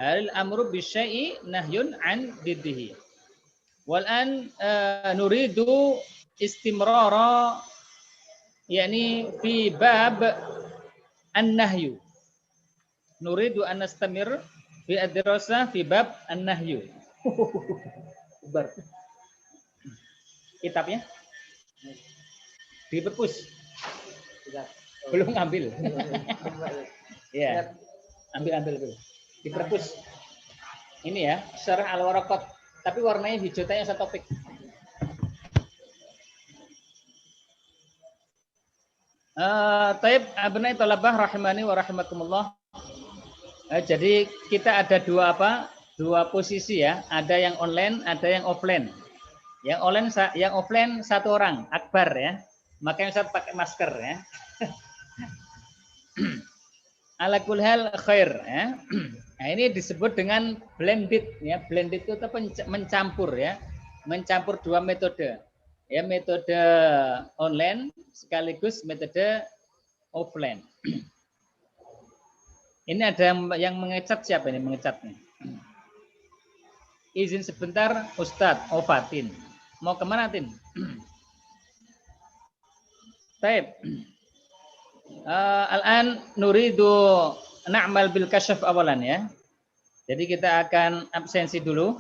Al-amru bisyai'i nahyun an diddihi. Wal an nuridu istimrara yakni fi bab an-nahyu. Nuridu an nastamir fi ad-dirasah fi bab an-nahyu. Bar. Kitabnya di perpus. Belum ngambil. Ya. Ambil dulu. Di perpus. Ini ya, syarah al-waraqat, tapi warnanya hijau tanya satu topik. Taib abnai talabah rahimani wa rahimakumullah. Jadi kita ada dua posisi ya, ada yang online, ada yang offline. Yang offline satu orang, Akbar ya. Makanya saya pakai masker ya. Ala kulli hal khair ya. Nah, ini disebut dengan blended ya. Blended itu mencampur ya. Mencampur dua metode. Ya, metode online sekaligus metode offline. Ini ada yang mengecat, siapa ini mengecat nih? Izin sebentar Ustadz Fatin. Mau kemana Tin? Baik. Al-an nuridu na'mal bil kasyaf awalan ya. Jadi kita akan absensi dulu.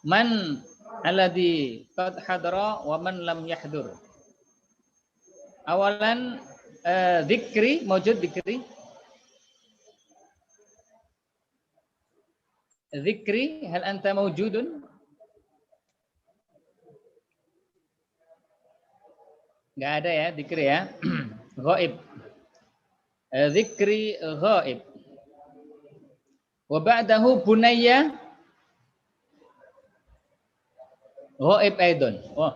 Man alladhi qad hadara wa man lam yahdur. Awalan dzikri, mawjud dzikri. Dzikri, hal anta mawjudun? Enggak ada ya, dzikri ya. Ghaib. Dzikri ghaib. Wa ba'dahu bunayya ghaib aidan. Oh.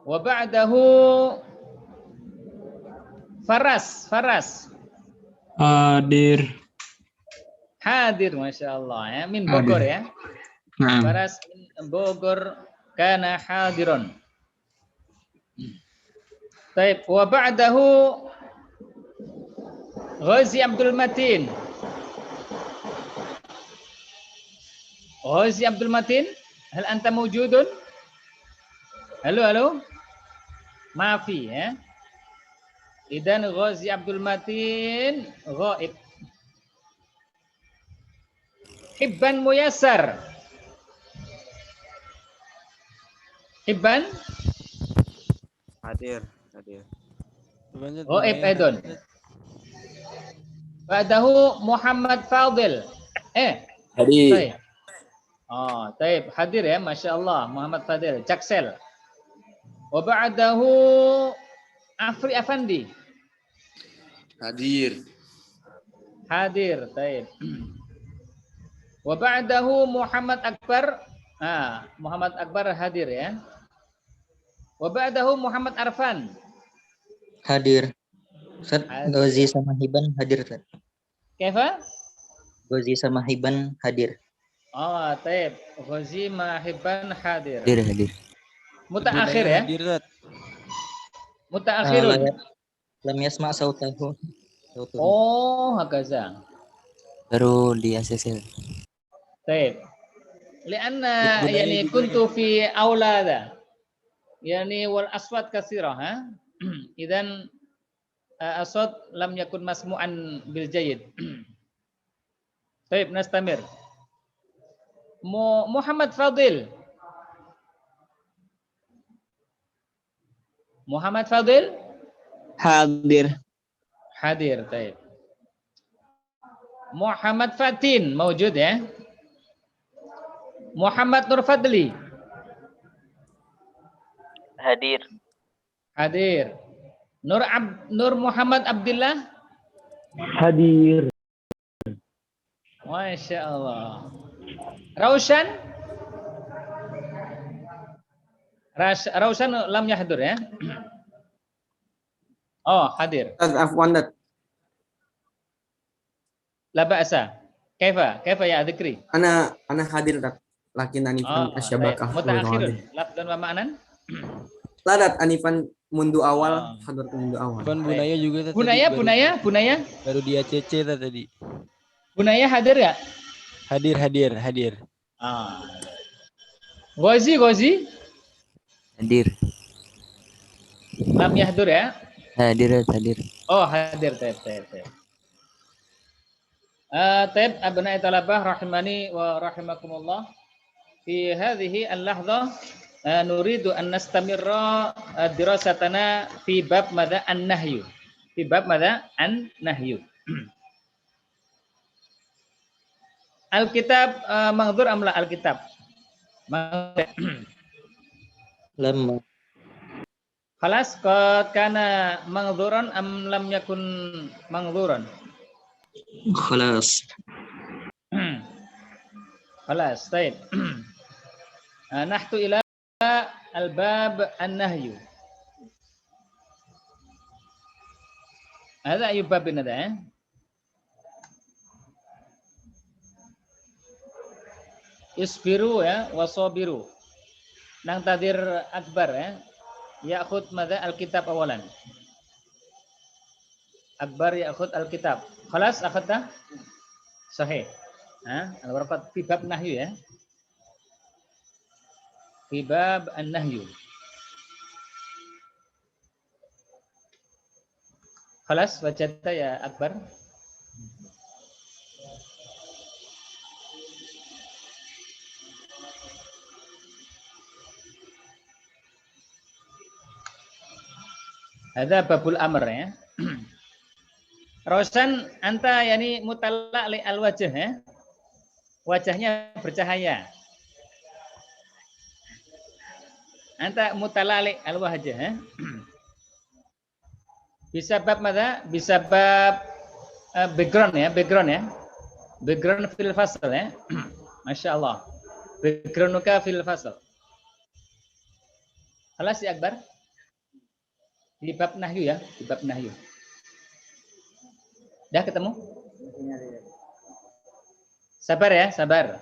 Wa ba'dahu Faras. Hadir, Masya Allah ya. Min Bogor ya. Faras min Bogor kana hadiron. Baik, wa ba'dahu Ghazi Abdul Matin. Ghazi Abdul Matin, hal anta mawjudun? Halo. Maafi ya. Idan Ghazi Abdul Matin ghaib. Hibban Muyassar. Hibban hadir. Ghaib aidon. Ba'dahu Muhammad Fadil. Hadir. Oh, taib. Hadir ya, Masya Allah. Muhammad Fadil, Jaksel. Wa ba'dahu Afri Afandi. Hadir, taib. Wa ba'dahu Muhammad Akbar. Muhammad Akbar hadir ya. Wa ba'dahu Muhammad Arfan. Hadir. Ustaz, Ghazi sama Hiban hadir, Ustaz. Kaifa? Ghazi sama Hiban hadir. Oh, taib. Ghazi ma Hiban hadir. Hadir. Mutaakhir ya? Hadir, Ustaz. Mutaakhirun. Lam yasma sautahu. Oh, hakaza. Baru di ACC. Taib. Lianna yani kuntu fi aulada. Yani wal aswat katsira ha. Idan aswat lam yakun masmu'an bil jayyid. Taib, nastamir. Muhammad Fadil. Muhammad Fadil hadir, taib. Muhammad Fatin mawjud ya. Muhammad Nur Fadli hadir. Nur Muhammad Abdullah hadir. Masya Allah. Rausan lam yahdur ya. Oh, hadir. Afwan, La ba'sa. Kaifa ya dzikri? Ana hadir, lakin anifan asyabakah. Mutaakhirun lafdan wa ma'nan. Ladat anifan mundu awal, hadratul mundu awal. Bukan Bunaya juga tadi. Bunaya. Baru di ACC tadi. Bunaya hadir ya? Hadir. Ah. Ghazi. Hadir. Lam yahdur ya? Hadir. Oh, hadir. Taib. Taib abna'i talabah rahimani wa rahimakumullah. Fi hadhihi al-lahdhah nuridu an nastamirra dirasatana fi bab madza an-nahyu. Fi bab madza an-nahyu. Alkitab maghdzur am la alkitab? Lamma. Khalas qad kana maghzuran am lam yakun maghzuran? Khalas. Khalas, baik. Nahtu ila al-bab an-nahyu. Ada ayu babin ada ya? Isbiru ya, wasabiru. Nang tadir akbar ya. Ya'khud madza al-kitab awalan. Akbar ya'khud al-kitab. Khalas akhadta? Sahih. Al-warqat fi bab nahyu ya. Fi bab an-nahyu. Khalas wajadta ya Akbar? Ada babul amr ya. Rosan anta yani mutalla li al wajh ya. Wajahnya bercahaya. Anta mutalla li al wajh ya. Bisa bab mana? Bisa bab background ya. Background fil fasl ya. Masya Allah. Backgrounduka fil fasl. Alas ya Akbar? Di bab nahyu ya, di bab nahyu. Dah ketemu? Sabar ya, sabar.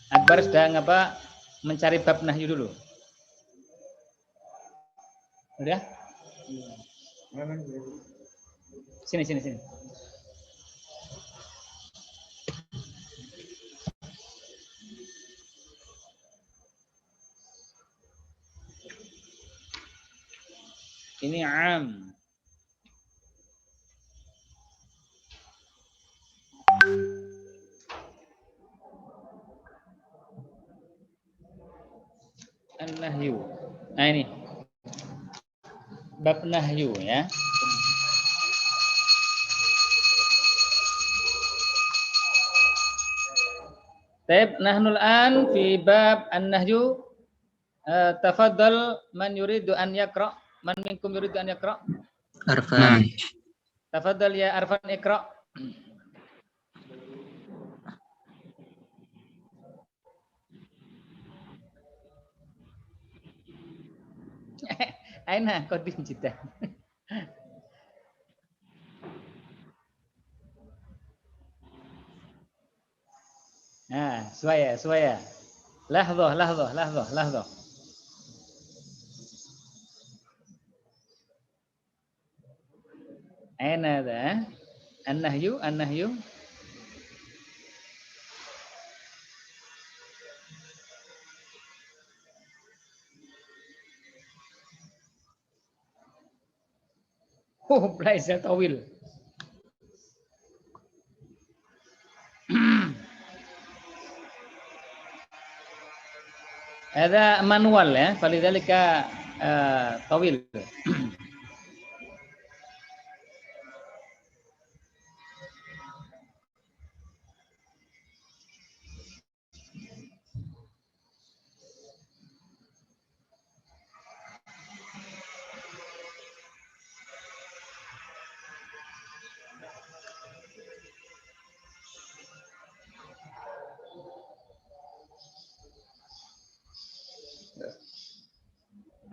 Akbar sedang apa? Mencari bab nahyu dulu. Udah? Sini. Ini am. An-nahyu. Nah ini. Bab nahyu ya. Taib nahnul an fi bab an-nahyu. Tafaddal man yuridu an yaqra. Man minkum yuridu an yaqra? Arfan. Tafaddal ya Arfan iqra. Aina qadim jiddan. Nah, suaya. Lahdoh. Aina ada? An-nahyu. Oh, belajar tawil. Ada manual ya, falidhalika tawil.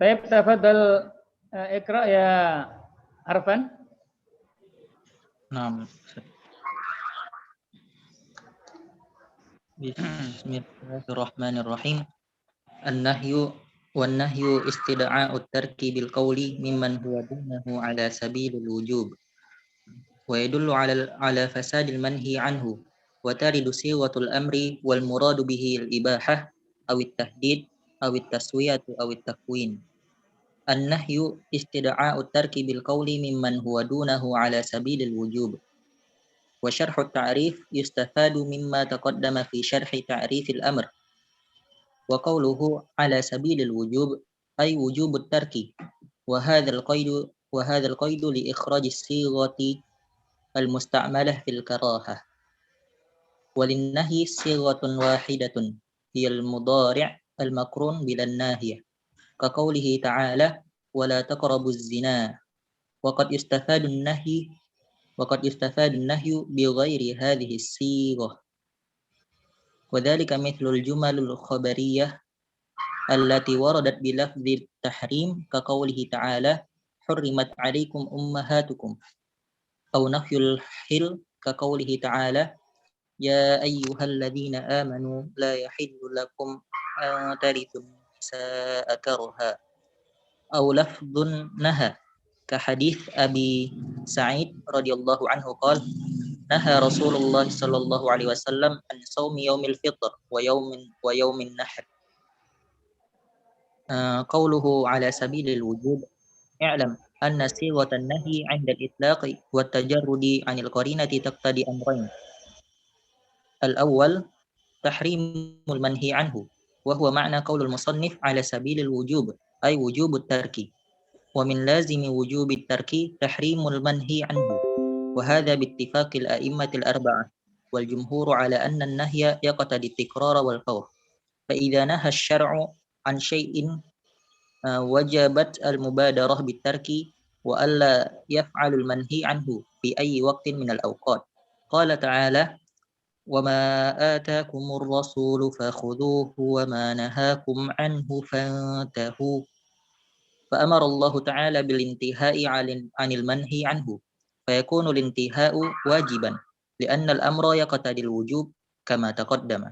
Baik, tafadhal ikra ya Arfan. Naam. Bismillahirrahmanirrahim. An-nahyu والنهي استدعاء الترك بالقول ممن هو دونه على سبيل الوجوب ويدل على فساد المنهي عنه وترد صيغة الأمر والمراد به الإباحة أو التهديد أو التسوية أو التكوين. النهي استدعاء الترك بالقول ممن هو دونه على سبيل الوجوب. وشرح التعريف يستفاد مما تقدم في شرح تعريف الأمر. وقوله على سبيل الوجوب أي وجوب الترك، وهذا القيد لإخراج الصيغة المستعملة في الكراهة. وللنهي صيغة واحدة هي المضارع المقرون بلا الناهية كقوله تعالى ولا تقربوا الزنا. وقد يستفاد النهي بغير هذه الصيغة، وذلك مثل الجمل الخبرية التي وردت بلفظ التحريم كقوله تعالى حرمت عليكم أمهاتكم، أو نفي الحل كقوله تعالى يا أيها الذين آمنوا لا يحل لكم أن ترثوا النساء كرها، أو لفظ نهى كحديث أبي سعيد رضي الله عنه قال نهى رسول الله صلى الله عليه وسلم عن صوم يوم الفطر ويوم النحر. قوله على سبيل الوجوب اعلم أن صيغة النهي عند الإطلاق والتجرد عن القرينة تقتضي أمرين. الأول تحريم المنهي عنه، وهو معنى قول المصنف على سبيل الوجوب أي وجوب الترك، ومن لازم وجوب الترك تحريم المنهي عنه، وهذا باتفاق الأئمة الأربعة والجمهور على أن النهي يقتضي التكرار والفور. فإذا نهى الشرع عن شيء وجبت المبادرة بالترك وألا يفعل المنهي عنه في أي وقت من الأوقات. قال تعالى وما آتاكم الرسول فخذوه وما نهاكم عنه فانتهوا. فأمر الله تعالى بالانتهاء عن المنهي عنه، فيكون الانتهاء واجبا لأن الأمر يقتضي الوجوب كما تقدم.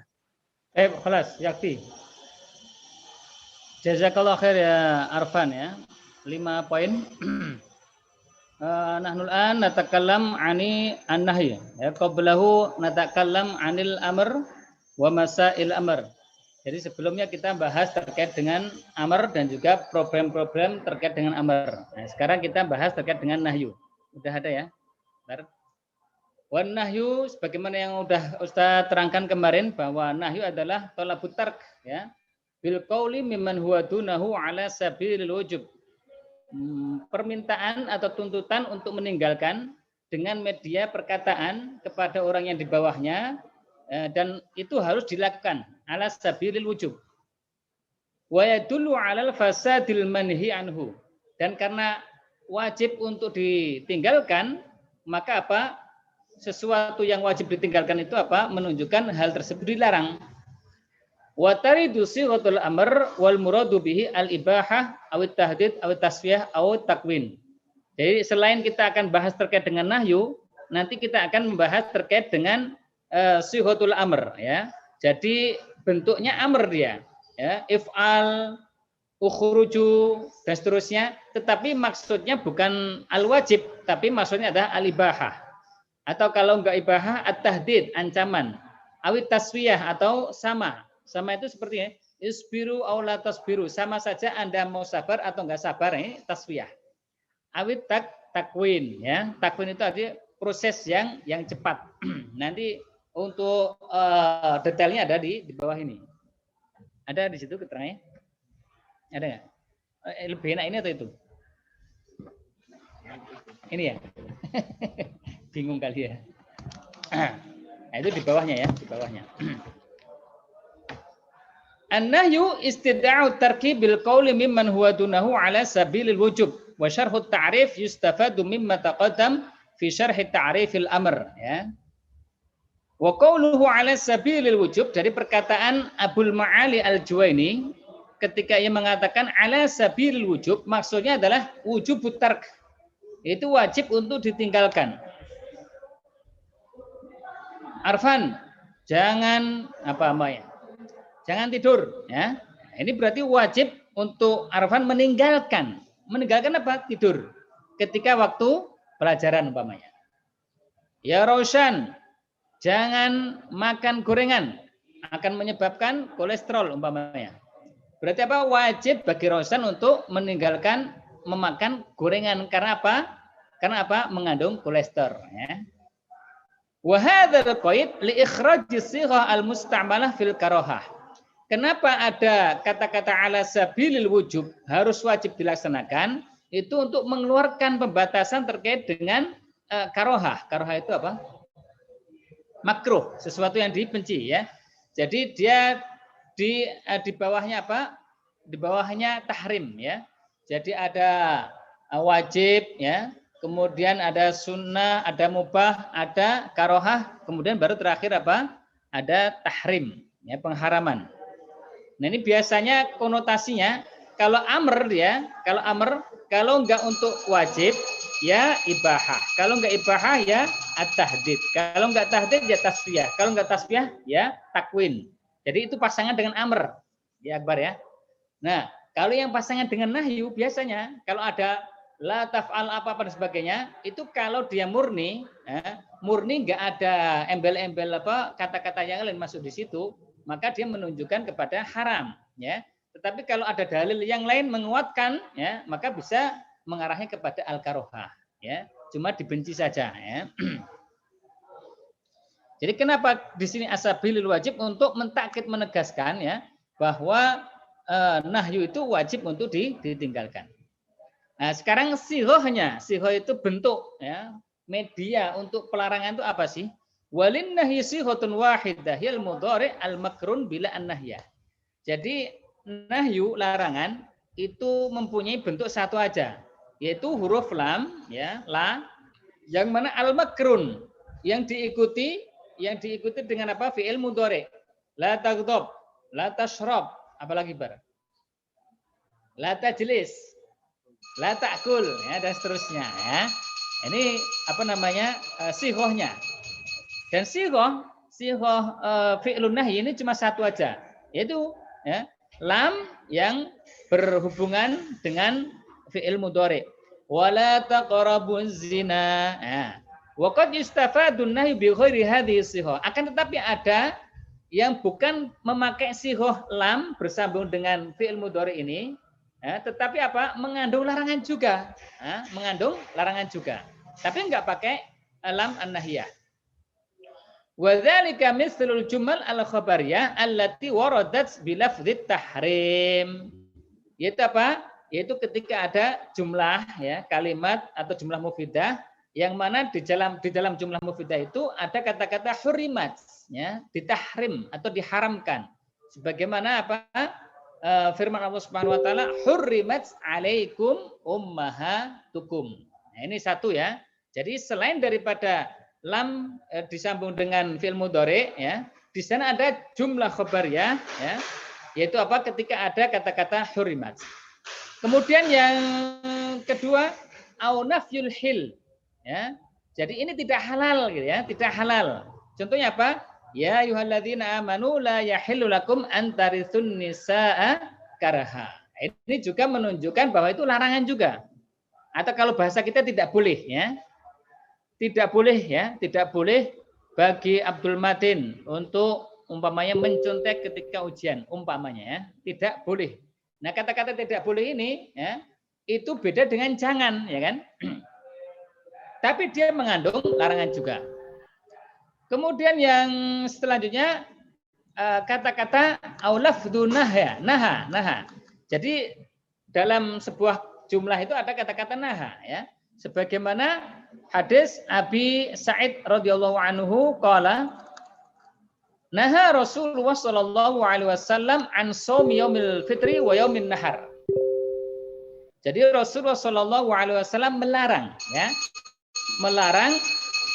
خلاص yakfi. Jazakallah khair ya Arfan ya. 5 poin. Nahnul an natakallam ani an-nahy. Ya qablahu natakallam anil amr wa masail amr. Jadi sebelumnya kita bahas terkait dengan amr dan juga problem-problem terkait dengan amr. Nah, sekarang kita bahas terkait dengan nahyu. Udah ada ya? Bentar. Wan nahyu sebagaimana yang udah Ustaz terangkan kemarin bahwa nahyu adalah thalabut tark ya. Bil qauli mimman huwa dunahu ala sabilil wujub. Permintaan atau tuntutan untuk meninggalkan dengan media perkataan kepada orang yang di bawahnya dan itu harus dilakukan ala sabilil wujub. Wa yadullu 'alal fasadil manhi anhu. Dan karena wajib untuk ditinggalkan, maka apa? Sesuatu yang wajib ditinggalkan itu apa? Menunjukkan hal tersebut dilarang. Wa taridu sighatul amr wal muradu bihi al ibahah aw tahdid aw tasfiyah aw takwin. Jadi selain kita akan bahas terkait dengan nahyu, nanti kita akan membahas terkait dengan sighatul amr ya. Jadi bentuknya amr dia ya, if'al, ukhruju dan seterusnya, tetapi maksudnya bukan al wajib, tapi maksudnya adalah al ibahah. Atau kalau enggak ibahah at-tahdid, ancaman, awit taswiyah atau sama. Sama itu seperti ini, isbiru aw la tasbiru, sama saja Anda mau sabar atau enggak sabar, ini taswiyah. Awit takwin ya. Takwin itu artinya proses yang cepat. Nanti untuk detailnya ada di bawah ini. Ada di situ keterangannya? Ada enggak? Lebih enak ini atau itu? Ini ya. Bingung kali ya. Nah, itu di bawahnya ya, di bawahnya. An-nahyu istida'u tarki bil qawli mimman huwa dunahu ala sabilil wujub wa syarhu ta'rif yustafadu mimma taqaddam fi syarhi ta'rifil amr ya. Wa qawluhu ala sabilil wujub, dari perkataan Abul Ma'ali Al-Juwaini ketika ia mengatakan ala sabilil wujub, maksudnya adalah wujubut tark. Itu wajib untuk ditinggalkan. Arfan, jangan apa-apa ya. Jangan tidur ya. Ini berarti wajib untuk arfan meninggalkan. Meninggalkan apa? Tidur. Ketika waktu pelajaran umpamanya. Ya Roshan, jangan makan gorengan. Akan menyebabkan kolesterol umpamanya. Berarti apa? Wajib bagi Roshan untuk meninggalkan memakan gorengan. Karena apa? Karena apa? Mengandung kolesterol. Ya. Wa hadzal qaid li ikhrajis sighah al-musta'malah fil karahah. Kenapa ada kata-kata ala sabilil wujub harus wajib dilaksanakan? Itu untuk mengeluarkan pembatasan terkait dengan karohah. Karohah itu apa? Makruh, sesuatu yang dibenci ya. Jadi dia di bawahnya apa? Di bawahnya tahrim ya. Jadi ada wajib ya. Kemudian ada sunnah, ada mubah, ada karohah, kemudian baru terakhir apa? Ada tahrim, ya, pengharaman. Nah ini biasanya konotasinya kalau amr ya, kalau enggak untuk wajib ya ibahah, kalau enggak ibahah ya at-tahdid, kalau enggak tahdid ya tasbiyah, kalau enggak tasbiyah ya takwin. Jadi itu pasangan dengan amr, ya Akbar ya. Nah kalau yang pasangan dengan nahyu biasanya kalau ada la taf'al apa dan sebagainya, itu kalau dia murni, murni nggak ada embel-embel apa kata-kata yang lain masuk di situ, maka dia menunjukkan kepada haram, ya. Tetapi kalau ada dalil yang lain menguatkan, ya, maka bisa mengarahnya kepada al-karohah, ya. Cuma dibenci saja, ya. Jadi kenapa di sini asabilil wajib untuk mentakkid menegaskan, ya, bahwa nahyu itu wajib untuk ditinggalkan. Nah, sekarang sihohnya, sihoh itu bentuk ya, media untuk pelarangan itu apa sih? Walin nahyi sihotun wahidah yal mudhari al makrun bila an-nahya. Jadi nahyu larangan itu mempunyai bentuk satu aja, yaitu huruf lam ya, la yang mana al makrun yang diikuti dengan apa? Fi'il mudhari. La taghdab, la tashrab, apalagi bar. La tajlis, la ta'kul ya dan seterusnya ya. Ini apa namanya? Sihohnya. Dan sihoh fi'lun nahi ini cuma satu aja, yaitu ya, lam yang berhubungan dengan fi'il mudhari. Wala taqrabuz zina. Nah, wa qad yustafadun nahi bi ghairi hadhihi sihoh. Akan tetapi ada yang bukan memakai sihoh lam bersambung dengan fi'il mudhari ini. Ya, tetapi apa? Mengandung larangan juga. Mengandung larangan juga. Tapi enggak pakai lam an-nahiyah. Wa dzalika mithlul jumal al-khabariyah allati waradat bi lafdzi tahrim. Yaitu apa? Yaitu ketika ada jumlah ya, kalimat atau jumlah mufidah yang mana di dalam jumlah mufidah itu ada kata-kata hurimat ya, ditahrim atau diharamkan. Sebagaimana apa? Firman Allah Subhanahu wa taala hurrimat alaikum ummahatukum. Nah, ini satu ya. Jadi selain daripada lam disambung dengan fi'il mudhari ya, di sana ada jumlah khabariyah ya, yaitu apa? Ketika ada kata-kata hurrimat. Kemudian yang kedua au nafyul hil ya. Jadi ini tidak halal gitu ya, tidak halal. Contohnya apa? Ya ayyuhalladzina amanu la yahillu lakum an tarithun nisaa karaha. Ini juga menunjukkan bahwa itu larangan juga. Atau kalau bahasa kita tidak boleh ya. Tidak boleh ya, tidak boleh bagi Abdul Matin untuk umpamanya mencontek ketika ujian umpamanya ya. Tidak boleh. Nah, kata-kata tidak boleh ini ya, itu beda dengan jangan ya kan? Tapi dia mengandung larangan juga. Kemudian yang selanjutnya kata-kata aulafdhu naha, naha. Jadi dalam sebuah jumlah itu ada kata-kata naha ya. Sebagaimana hadis Abi Sa'id radhiyallahu anhu qala naha Rasulullah sallallahu alaihi wasallam an shaumi yaumil fitri wa yaumin nahar. Jadi Rasulullah sallallahu alaihi wasallam melarang ya. Melarang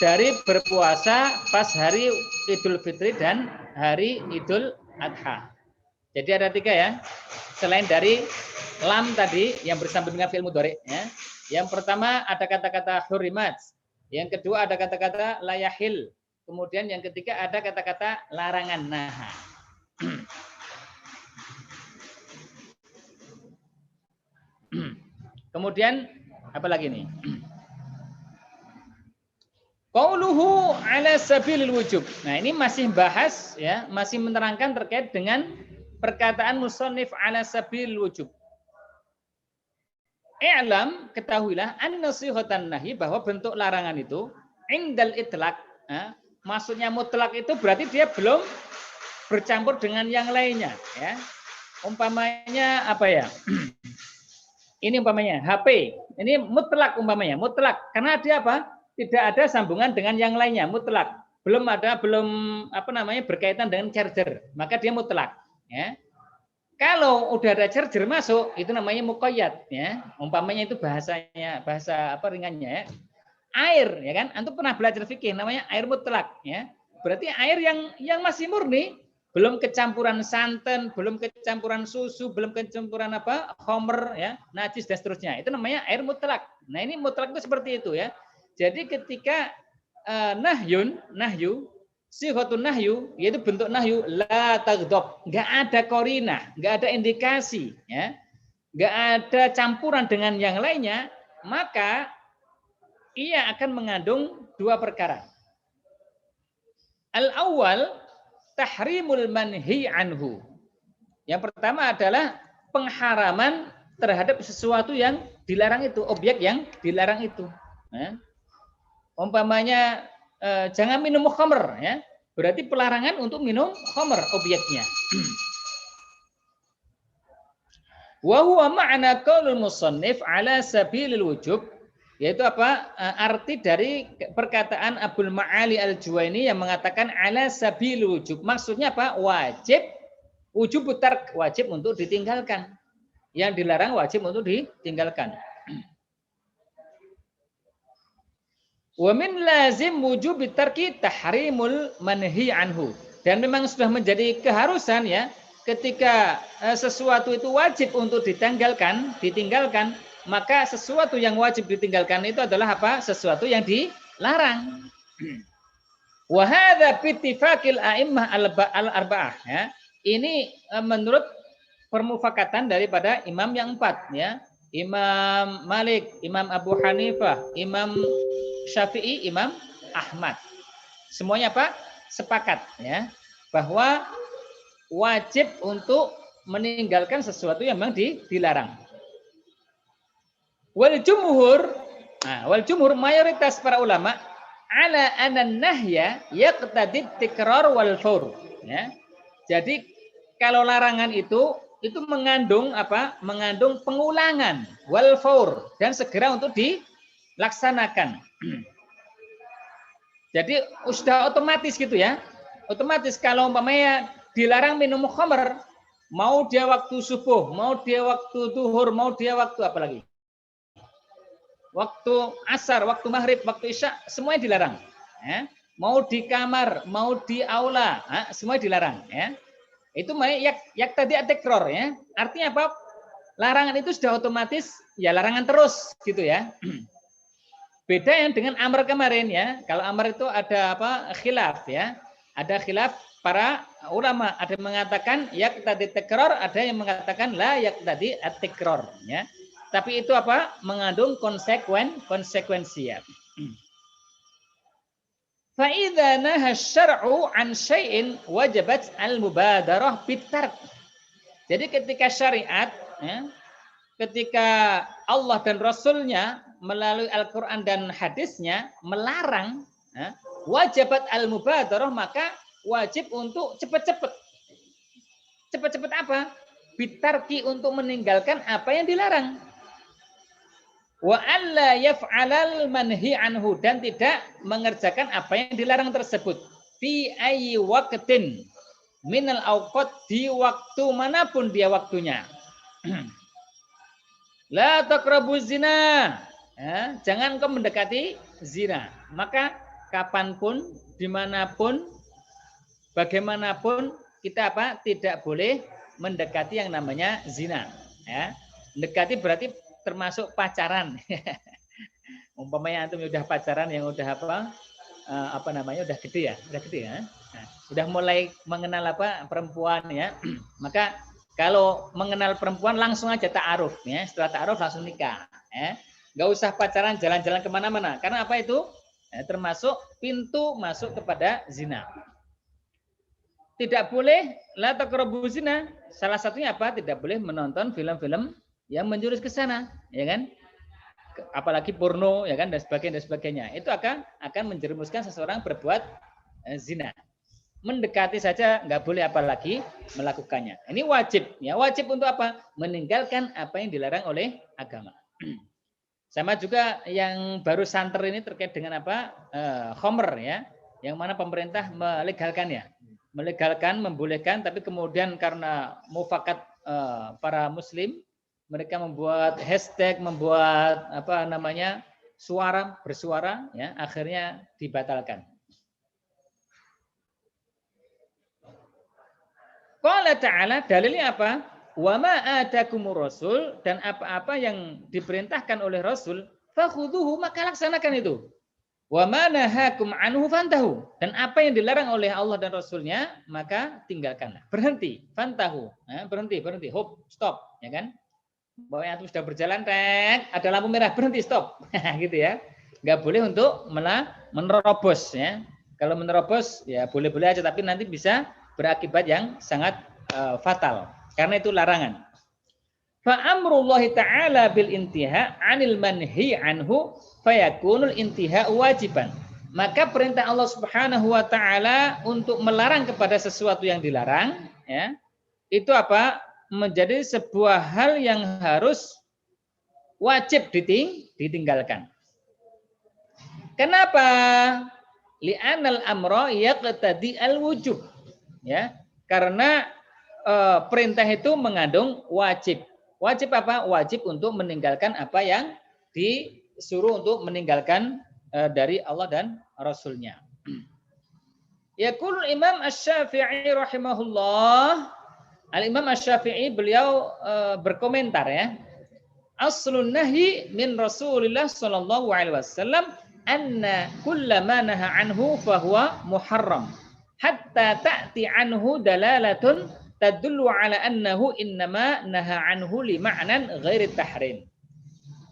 dari berpuasa pas hari Idul Fitri dan hari Idul Adha. Jadi ada tiga ya. Selain dari lam tadi yang bersambung dengan fi'il mudhari ya. Yang pertama ada kata-kata hurimat. Yang kedua ada kata-kata layahil. Kemudian yang ketiga ada kata-kata larangan naha. Kemudian apa lagi nih? Qauluhu ala sabilil wujub. Nah, ini masih bahas ya, masih menerangkan terkait dengan perkataan musannif ala sabilil wujub. I'lam, ketahuilah anna sihatan nahi, bahwa bentuk larangan itu indal itlaq, maksudnya mutlak itu berarti dia belum bercampur dengan yang lainnya ya. Umpamanya apa ya? Ini umpamanya HP. Ini mutlak umpamanya, mutlak karena dia apa? Tidak ada sambungan dengan yang lainnya, mutlak. Belum berkaitan dengan charger, maka dia mutlak ya. Kalau udah ada charger masuk, itu namanya muqayyad ya. Umpamanya itu bahasa ringannya ya. Air ya kan? Antum pernah belajar fikih namanya air mutlak ya. Berarti air yang masih murni, belum kecampuran santan, belum kecampuran susu, belum kecampuran khamr ya, najis dan seterusnya. Itu namanya air mutlak. Nah, ini mutlak itu seperti itu ya. Jadi ketika nahyu, sighatun nahyu, yaitu bentuk nahyu, la taghdab, enggak ada korina, enggak ada indikasi, ya, enggak ada campuran dengan yang lainnya, maka ia akan mengandung dua perkara. Al-awwal tahrimul manhi anhu. Yang pertama adalah pengharaman terhadap sesuatu yang dilarang itu, objek yang dilarang itu. Ya. Umpamanya jangan minum khamr ya. Berarti pelarangan untuk minum khamr objeknya. Wa huwa ma'na qaulul musannif ala sabilil wujub, yaitu arti dari perkataan Abdul Ma'ali Al-Juwaini yang mengatakan ala sabilil wujub. Maksudnya apa? Wujub tark, wajib untuk ditinggalkan. Yang dilarang wajib untuk ditinggalkan. Wa min lazim wujub tarki tahrimul manhi anhu. Dan memang sudah menjadi keharusan ya, ketika sesuatu itu wajib untuk ditinggalkan, maka sesuatu yang wajib ditinggalkan itu adalah apa? Sesuatu yang dilarang. Wa hadza bi ittifaqil a'immah al-arba'ah ya. Ini menurut permufakatan daripada imam yang 4 ya. Imam Malik, Imam Abu Hanifah, Imam Syafi'i, Imam Ahmad. Semuanya sepakat ya, bahwa wajib untuk meninggalkan sesuatu yang memang dilarang. Wal jumhur mayoritas para ulama ala anan nahya yaqtadi tikrar wal fawr ya. Jadi kalau larangan itu mengandung mengandung pengulangan wal fawr, dan segera untuk dilaksanakan. Jadi sudah otomatis gitu ya. Otomatis kalau umpamanya dilarang minum khamr, mau dia waktu subuh, mau dia waktu zuhur, mau dia waktu apa lagi? Waktu asar, waktu maghrib, waktu isya, semuanya dilarang. Ya. Mau di kamar, mau di aula, semuanya dilarang. Ya. Itu yak tadi atekror ya. Artinya apa? Larangan itu sudah otomatis ya larangan terus gitu ya. Beda yang dengan amar kemarin ya. Kalau amar itu ada khilaf ya. Ada khilaf para ulama, ada yang mengatakan yak tadi tekror, ada yang mengatakan la yak tadi atekror ya. Tapi itu mengandung konsekuensi ya. Fa idza naha syar'u an syai'in wajabat al-mubadarah bitark. Jadi ketika syariat ya, ketika Allah dan Rasulnya melalui Al-Quran dan hadisnya melarang ya, wajabat al-mubadarah, maka wajib untuk cepat-cepat. Cepat-cepat apa? Bitarki, untuk meninggalkan apa yang dilarang. Wa alla yaf'alal manhi anhu, dan tidak mengerjakan apa yang dilarang tersebut. Fi ayyi waqtin minal awqat, di waktu manapun dia waktunya. La taqrabuz zina. Ya, jangan kau mendekati zina. Maka kapanpun, dimanapun, bagaimanapun kita tidak boleh mendekati yang namanya zina. Ya. Mendekati berarti termasuk pacaran. Umpamanya antum udah pacaran yang udah udah gede ya, Nah, udah mulai mengenal perempuan ya. Maka kalau mengenal perempuan langsung aja ta'aruf ya, setelah ta'aruf langsung nikah Nggak usah pacaran jalan-jalan kemana-mana. Karena apa itu? Termasuk pintu masuk kepada zina. Tidak boleh la taqrabu zina. Salah satunya apa? Tidak boleh menonton film-film yang menjurus ke sana, ya kan? Apalagi porno, ya kan, dan sebagainya. Itu akan menjerumuskan seseorang berbuat zina. Mendekati saja nggak boleh, apalagi melakukannya. Ini wajib, ya. Wajib untuk apa? Meninggalkan apa yang dilarang oleh agama. Sama juga yang baru santer ini terkait dengan apa? Khomer, ya. Yang mana pemerintah melegalkannya. Melegalkan, membolehkan, tapi kemudian karena mufakat para muslim, mereka membuat hashtag, membuat apa namanya, bersuara, ya, akhirnya dibatalkan. Qala ta'ala, dalilnya apa? Wa ma atakumur rasul, dan apa-apa yang diperintahkan oleh Rasul, fakhudhuhu, maka laksanakan itu. Wa ma nahakum anhu fantahu, dan apa yang dilarang oleh Allah dan Rasulnya, maka tinggalkanlah. Berhenti, fantahu, berhenti, hop, stop, ya kan? Bahwa antum sudah berjalan, ada lampu merah, berhenti, stop, gitu ya. Nggak boleh untuk menerobos, ya. Kalau menerobos, ya boleh-boleh aja, tapi nanti bisa berakibat yang sangat fatal. Karena itu larangan. Fa amrullahi ta'ala bil intiha 'anil manhi anhu fayakunul intiha wajiban. Maka perintah Allah Subhanahu wa taala untuk melarang kepada sesuatu yang dilarang, ya. Itu apa? Menjadi sebuah hal yang harus wajib ditinggalkan. Kenapa? Li'anal amra yaqtadi al-wujub. Ya, karena perintah itu mengandung wajib. Wajib apa? Wajib untuk meninggalkan apa yang disuruh untuk meninggalkan dari Allah dan Rasulnya. Yaqul Imam Asy-Syafi'i rahimahullah. Al-Imam Asy-Syafi'i beliau berkomentar, ya. Aslun nahi min Rasulillah sallallahu alaihi wasallam anna kullama naha anhu fahuwa muharram hatta ta'ti anhu dalalatun tadullu ala annahu innama naha anhu li ma'nan ghairi tahrim.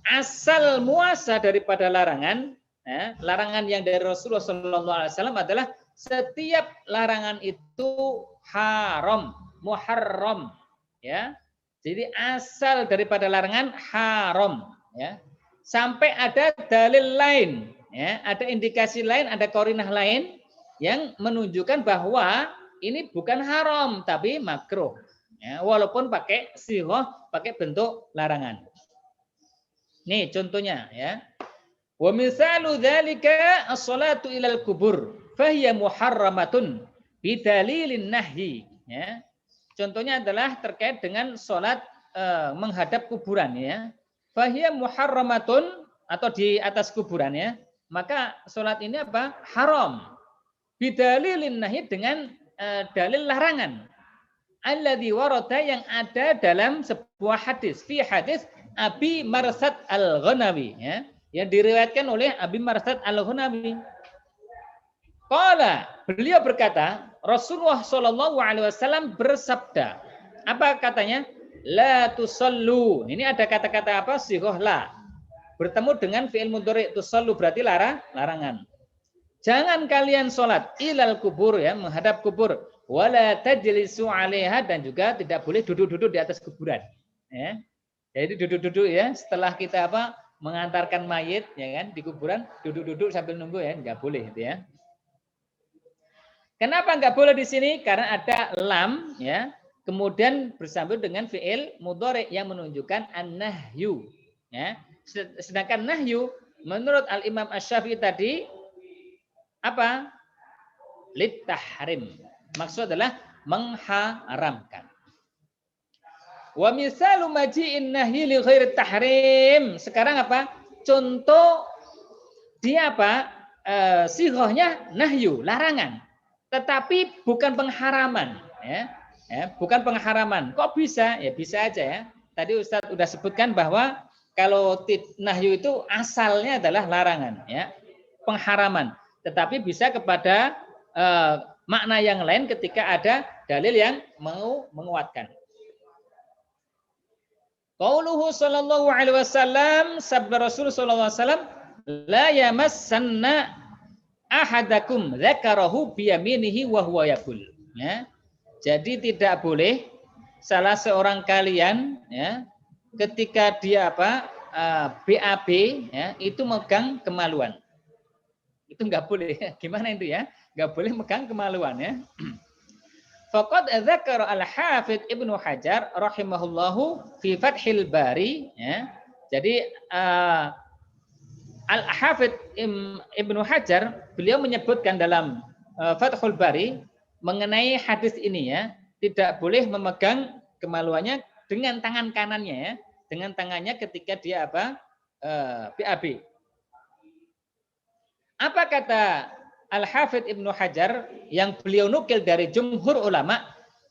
Asal muasa daripada larangan, ya, larangan yang dari Rasulullah sallallahu alaihi wasallam adalah setiap larangan itu haram, muharram, ya. Jadi asal daripada larangan haram, ya. Sampai ada dalil lain, ya, ada indikasi lain, ada qarinah lain yang menunjukkan bahwa ini bukan haram tapi makruh, ya, walaupun pakai sighah, pakai bentuk larangan. Nih contohnya, ya. Wa misalu dzalika as-salatu ilal kubur fahiya muharramatun bidalilin nahyi, ya. Contohnya adalah terkait dengan salat menghadap kuburan, ya. Fahiya muharramatun, atau di atas kuburan, ya. Maka salat ini apa? Haram. Bidalilin nahyi, dengan dalil larangan. Alladzi warada, yang ada dalam sebuah hadis, fi hadis Abi Marsad Al-Ghanawi, ya, yang diriwayatkan oleh Abi Marsad Al-Ghanawi. Qala, beliau berkata, Rasulullah sallallahu alaihi wasallam bersabda. Apa katanya? La tusallu. Ini ada kata-kata apa? Sighah la. Bertemu dengan fi'il mudhari, tusallu berarti larangan. Jangan kalian sholat ilal kubur, ya, menghadap kubur. Wala tajlisu 'alaiha, dan juga tidak boleh duduk-duduk di atas kuburan, ya. Jadi duduk-duduk, ya, setelah kita apa? Mengantarkan mayit, ya kan, di kuburan, duduk-duduk sambil nunggu, ya, enggak boleh, gitu, ya. Kenapa enggak boleh di sini? Karena ada lam, ya, kemudian bersambung dengan fi'il mudhari yang menunjukkan an-nahyu, ya. Sedangkan nahyu menurut Al-Imam Asy-Syafi'i tadi apa? Lit tahrim. Maksud adalah mengharamkan. Wa misalu maji'in nahyi li ghairi tahrim. Sekarang apa? Contoh dia apa? Sighahnya nahyu, larangan. Tetapi bukan pengharaman, ya. Bukan pengharaman. Kok bisa? Ya bisa aja, ya. Tadi Ustadz sudah sebutkan bahwa kalau nahyu itu asalnya adalah larangan, ya. Pengharaman. Tetapi bisa kepada makna yang lain ketika ada dalil yang mau menguatkan. Qauluhu sallallahu alaihi wasallam, sabda Rasul sallallahu alaihi wasallam, la yamassanna ahadakum dzakarahu biyaminihi wa huwa yakul. Ya. Jadi tidak boleh salah seorang kalian ya ketika dia BAB ya itu megang kemaluan. Itu enggak boleh. Gimana itu ya? Enggak boleh megang kemaluan ya. Faqad dzakara al-Hafidz Ibnu Hajar rahimahullahu fi Fathil Bari ya. Jadi Al-Hafidz Ibnu Hajar beliau menyebutkan dalam Fathul Bari mengenai hadis ini ya, tidak boleh memegang kemaluannya dengan tangan kanannya ya, dengan tangannya ketika dia BAB. Apa kata Al-Hafidz Ibnu Hajar yang beliau nukil dari jumhur ulama,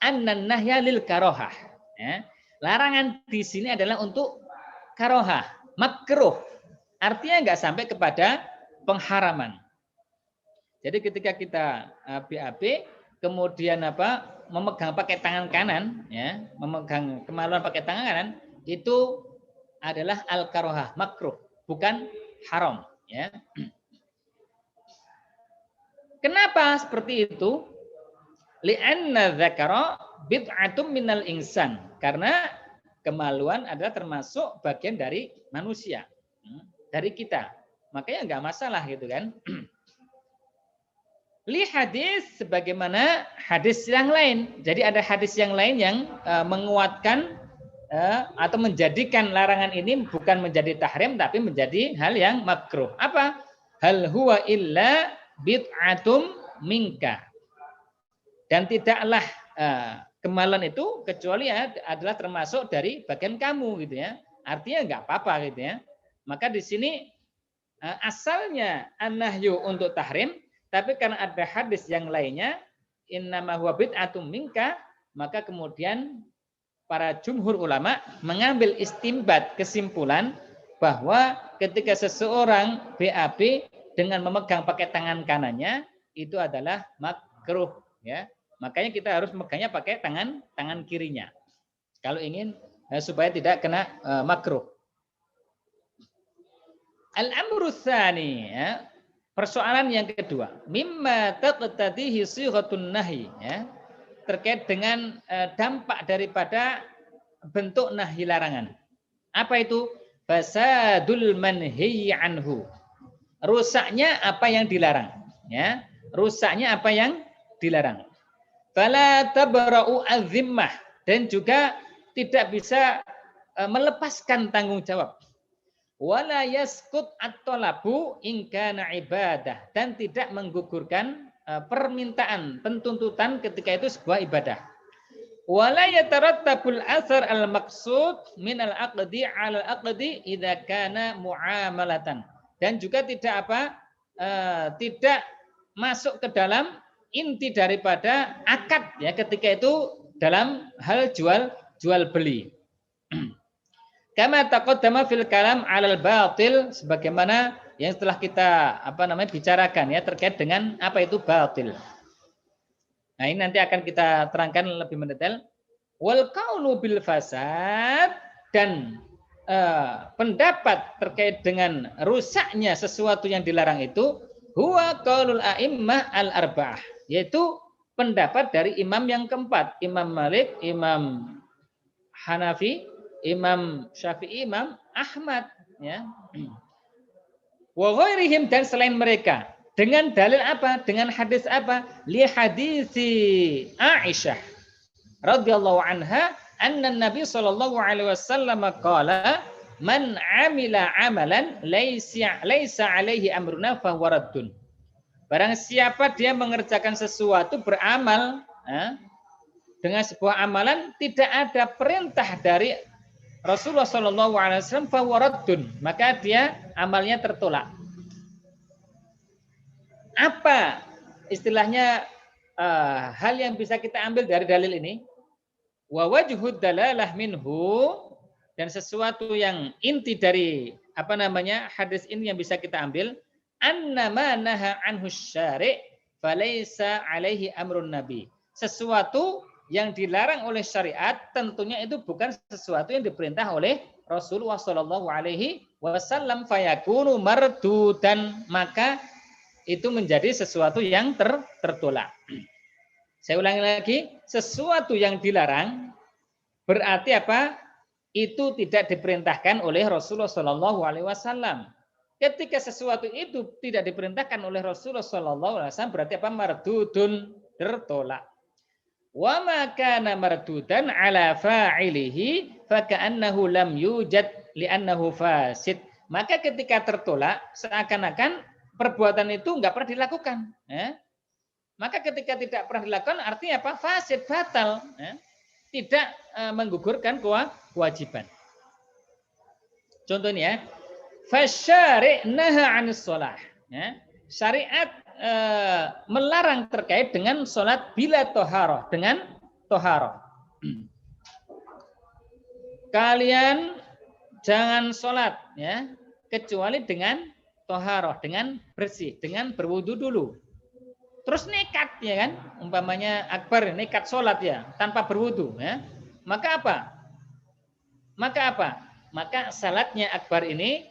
annan nahya lil karohah. Ya. Larangan di sini adalah untuk karohah, makruh. Artinya enggak sampai kepada pengharaman. Jadi ketika kita BAB, kemudian memegang pakai tangan kanan, ya, memegang kemaluan pakai tangan kanan, itu adalah al-karohah, makruh, bukan haram. Ya. Kenapa seperti itu? Li'anna dzakara bid'atum minal insan. Karena kemaluan adalah termasuk bagian dari manusia, dari kita. Makanya enggak masalah gitu kan. Li hadis sebagaimana hadis yang lain. Jadi ada hadis yang lain yang menguatkan atau menjadikan larangan ini bukan menjadi tahrim tapi menjadi hal yang makruh. Apa? Hal huwa illa bid'atum minka. Dan tidaklah kemaluan itu kecuali adalah termasuk dari bagian kamu gitu ya. Artinya enggak apa-apa gitu ya. Maka di sini asalnya an-nahyu untuk tahrim, tapi karena ada hadis yang lainnya innama huwa bid'atum minka, maka kemudian para jumhur ulama mengambil istimbat kesimpulan bahwa ketika seseorang BAB dengan memegang pakai tangan kanannya itu adalah makruh ya. Makanya kita harus megangnya pakai tangan kirinya. Kalau ingin supaya tidak kena makruh. Al-amru tsani ya. Persoalan yang kedua, mimma taqtadihi sighatun nahi ya. Terkait dengan dampak daripada bentuk nahi larangan. Apa itu? Fasadul manhi anhu. Rusaknya apa yang dilarang ya, rusaknya apa yang dilarang. Fala tabra'u az-zimmah, dan juga tidak bisa melepaskan tanggung jawab. Wala yaskut at-talabu in kana ibadah, dan tidak menggugurkan permintaan, pentuntutan ketika itu sebuah ibadah. Wala yatarattabul athar al-maqsud min al-aqdi 'ala al-aqdi idza kana mu'amalatan. Dan juga tidak tidak masuk ke dalam inti daripada akad ya ketika itu dalam hal jual beli. Kama taqaddama fil kalam 'alal batil, sebagaimana yang setelah kita bicarakan ya terkait dengan apa itu batil. Nah, ini nanti akan kita terangkan lebih mendetail. Wal qaulu bil fasad, dan pendapat terkait dengan rusaknya sesuatu yang dilarang itu huwa qaulul a'immah al-arba'ah, yaitu pendapat dari imam yang keempat, Imam Malik, Imam Hanafi, Imam Syafi'i, Imam Ahmad ya. Wa ghairihim, dan selain mereka. Dengan dalil apa? Dengan hadis apa? Li hadisi Aisyah radhiyallahu anha anna Nabi sallallahu alaihi wasallam qala man amila amalan laisa alaihi amruna fahuwa raddun. Barang siapa dia mengerjakan sesuatu, beramal dengan sebuah amalan tidak ada perintah dari Rasulullah sallallahu alaihi wasallam fahuwa raddun, maka dia amalnya tertolak. Apa istilahnya hal yang bisa kita ambil dari dalil ini? Wa wajhud dalalah minhu, dan sesuatu yang inti dari hadis ini yang bisa kita ambil, annama naha anhu syari' falaysa alaihi amrun nabi. Sesuatu yang dilarang oleh syariat tentunya itu bukan sesuatu yang diperintah oleh Rasulullah Shallallahu Alaihi Wasallam, fayakunu mardudan, maka itu menjadi sesuatu yang tertolak. Saya ulangi lagi, sesuatu yang dilarang berarti apa? Itu tidak diperintahkan oleh Rasulullah Shallallahu Alaihi Wasallam. Ketika sesuatu itu tidak diperintahkan oleh Rasulullah Shallallahu Alaihi Wasallam berarti apa? Mardudun, tertolak. Wa ma kana mardudan ala fa'ilihi faka'annahu lam yujad li'annahu fasid. Maka ketika tertolak seakan-akan perbuatan itu enggak pernah dilakukan, ya. Maka ketika tidak pernah dilakukan artinya apa? Fasid, batal, ya. Tidak menggugurkan kewajiban. Contohnya, fasyari' naha 'anis shalah, ya. Syariat melarang terkait dengan sholat bila toharoh, dengan toharoh. Kalian jangan sholat, ya, kecuali dengan toharoh, dengan bersih, dengan berwudu dulu. Terus nekat, ya kan, umpamanya akbar nekat sholat ya tanpa berwudu, ya. Maka apa? Maka salatnya akbar ini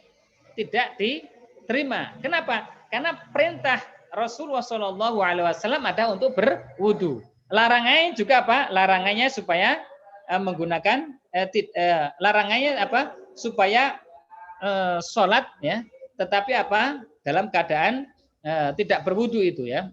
tidak diterima. Kenapa? Karena perintah Rasulullah Shallallahu Alaihi Wasallam ada untuk berwudu. Larangannya juga apa? Larangannya supaya menggunakan larangannya apa? Supaya sholat, ya. Tetapi apa? Dalam keadaan tidak berwudu itu, ya.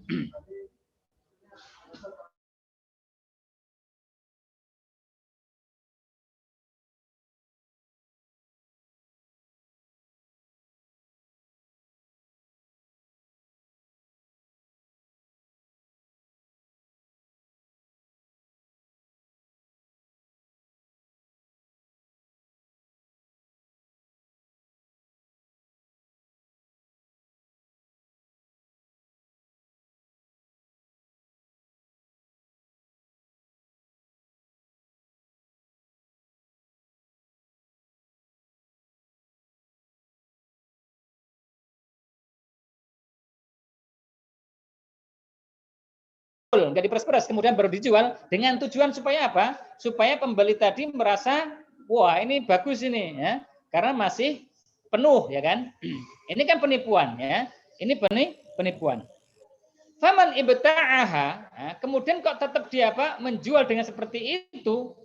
Nggak diperas-peras, kemudian baru dijual dengan tujuan supaya apa? Supaya pembeli tadi merasa, wah ini bagus ini, ya, karena masih penuh, ya kan? Ini kan penipuan, ya. Ini penipuan. Faman ibta'aha, kemudian kok tetap dia apa? Menjual dengan seperti itu,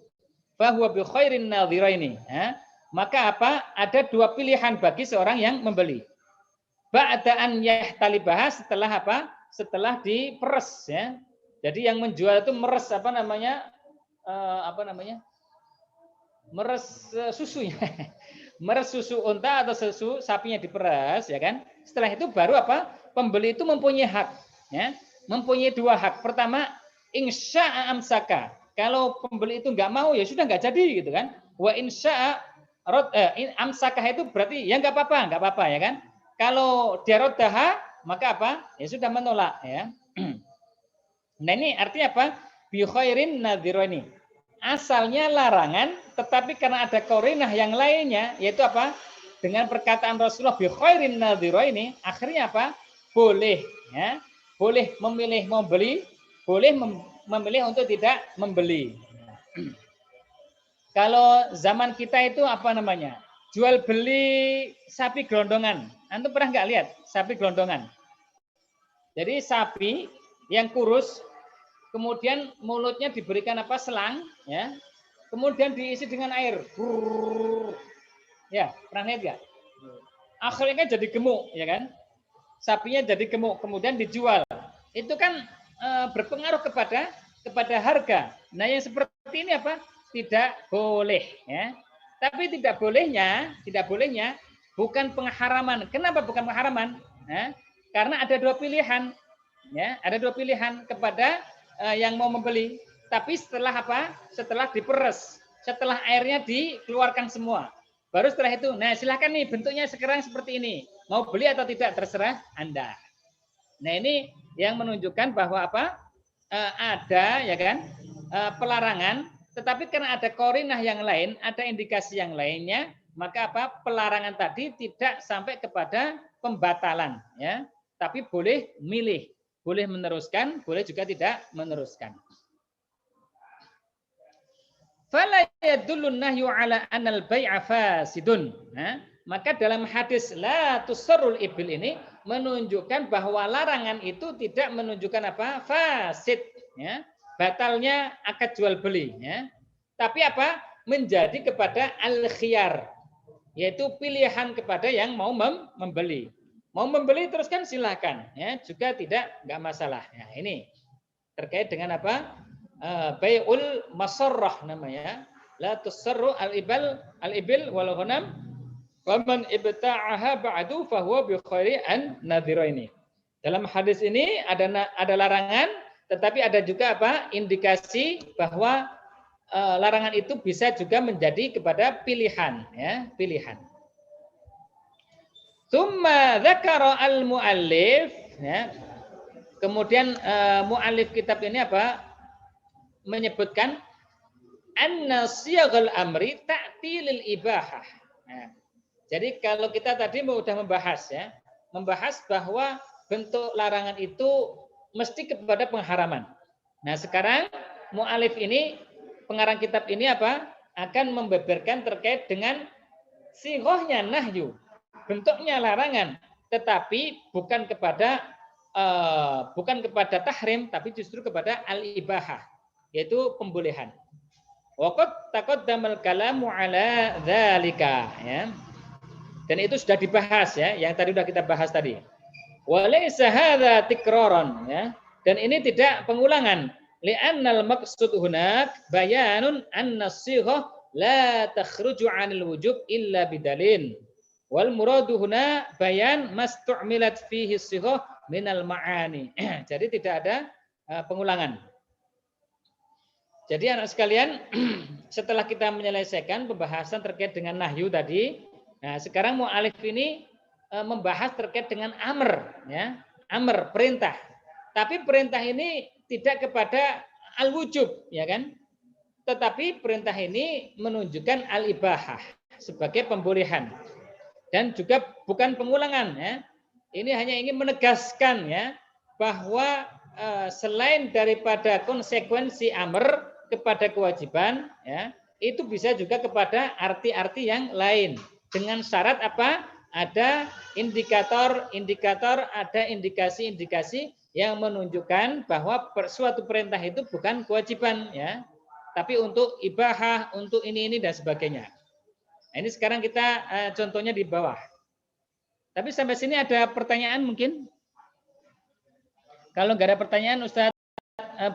fahuwa bi khairin nadhiraini, ya. Maka apa? Ada dua pilihan bagi seorang yang membeli. Ba'da an yahtalibah, setelah apa? Setelah diperes, ya. Jadi yang menjual itu meres apa namanya? Meres susunya. Meres susu unta atau susu sapinya diperes, ya kan? Setelah itu baru apa? Pembeli itu mempunyai hak, ya. Mempunyai dua hak. Pertama, insya'a amsaka. Kalau pembeli itu nggak mau ya sudah nggak jadi, gitu kan? Wa insya'a amsakah itu berarti ya nggak apa-apa, ya kan? Kalau dia roddaha, maka apa? Ya sudah menolak, ya. Nah ini artinya apa? Bi khairin nadhirani. Asalnya larangan, tetapi karena ada qarinah yang lainnya, yaitu apa? Dengan perkataan Rasulullah bi khairin nadhirani, akhirnya apa? Boleh, ya. Boleh memilih membeli, boleh memilih untuk tidak membeli. Kalau zaman kita itu apa namanya? Jual beli sapi gelondongan. Antum pernah nggak lihat sapi gelondongan? Jadi sapi yang kurus, kemudian mulutnya diberikan apa? Selang, ya. Kemudian diisi dengan air. Brrr. Ya, pernah lihat nggak? Akhirnya jadi gemuk, ya kan? Sapinya jadi gemuk, kemudian dijual. Itu kan berpengaruh kepada harga. Nah, yang seperti ini apa? Tidak boleh, ya. Tapi tidak bolehnya bukan pengharaman. Kenapa bukan pengharaman? Karena ada dua pilihan, ya. Ada dua pilihan kepada yang mau membeli. Tapi setelah apa? Setelah diperes, setelah airnya dikeluarkan semua, baru setelah itu, nah silahkan nih bentuknya sekarang seperti ini. Mau beli atau tidak terserah Anda. Nah ini yang menunjukkan bahwa apa? Ada, ya kan? Pelarangan. Tetapi karena ada qarinah yang lain, ada indikasi yang lainnya, maka apa? Pelarangan tadi tidak sampai kepada pembatalan, ya. Tapi boleh milih, boleh meneruskan, boleh juga tidak meneruskan. fala yadullun nahyu ala anal bai'a fasidun. Maka dalam hadis la tusarrul ibil ini menunjukkan bahwa larangan itu tidak menunjukkan apa? Fasid, ya. Batalnya akad jual beli, ya. Tapi apa? Menjadi kepada al-khiyar, yaitu pilihan kepada yang mau membeli. Mau membeli terus kan silahkan, ya. Juga enggak masalah. Ya, ini terkait dengan apa? Bai'ul masarrah namanya. La tusarru al-ibil wal ghanam. Faman ibta'aha ba'du fahuwa bi khairi an nadhiraini. Dalam hadis ini ada larangan, tetapi ada juga apa? Indikasi bahwa larangan itu bisa juga menjadi kepada pilihan, ya, pilihan. Tsumma dzakara al-muallif, ya. Kemudian muallif kitab ini apa? Menyebutkan anna siyaghal amri ta'ti lil ibahah. Nah, jadi kalau kita tadi sudah membahas, ya, membahas bahwa bentuk larangan itu mesti kepada pengharaman. Nah, sekarang mu'alif ini, pengarang kitab ini apa? Akan membeberkan terkait dengan sighahnya nahyu, bentuknya larangan, tetapi bukan kepada tahrim, tapi justru kepada al-ibahah, yaitu pembolehan. Waqad taqaddamal kalamu ala dzalika, ya. Dan itu sudah dibahas, ya, yang tadi sudah kita bahas tadi. Walaysa hadza tikraran, ya. Dan ini tidak pengulangan. Li'annal maqsud hunak bayanun anna as-sighah la takhruju 'anil wujub illa bidalil. Wal muradu huna bayan mastu'milat fihi as-sighah minal ma'ani. Jadi tidak ada pengulangan. Jadi anak sekalian, setelah kita menyelesaikan pembahasan terkait dengan nahyu tadi, nah, sekarang mu'alif ini membahas terkait dengan amr, ya. Amr, perintah. Tapi perintah ini tidak kepada al-wujub, ya kan? Tetapi perintah ini menunjukkan al-ibahah sebagai pembolehan. Dan juga bukan pengulangan, ya. Ini hanya ingin menegaskan, ya, bahwa selain daripada konsekuensi amr kepada kewajiban, ya, itu bisa juga kepada arti-arti yang lain. Dengan syarat apa? Ada indikator, ada indikasi-indikasi yang menunjukkan bahwa suatu perintah itu bukan kewajiban, ya, tapi untuk ibahah, untuk ini dan sebagainya. Nah, ini sekarang kita contohnya di bawah. Tapi sampai sini ada pertanyaan mungkin? Kalau nggak ada pertanyaan, Ustaz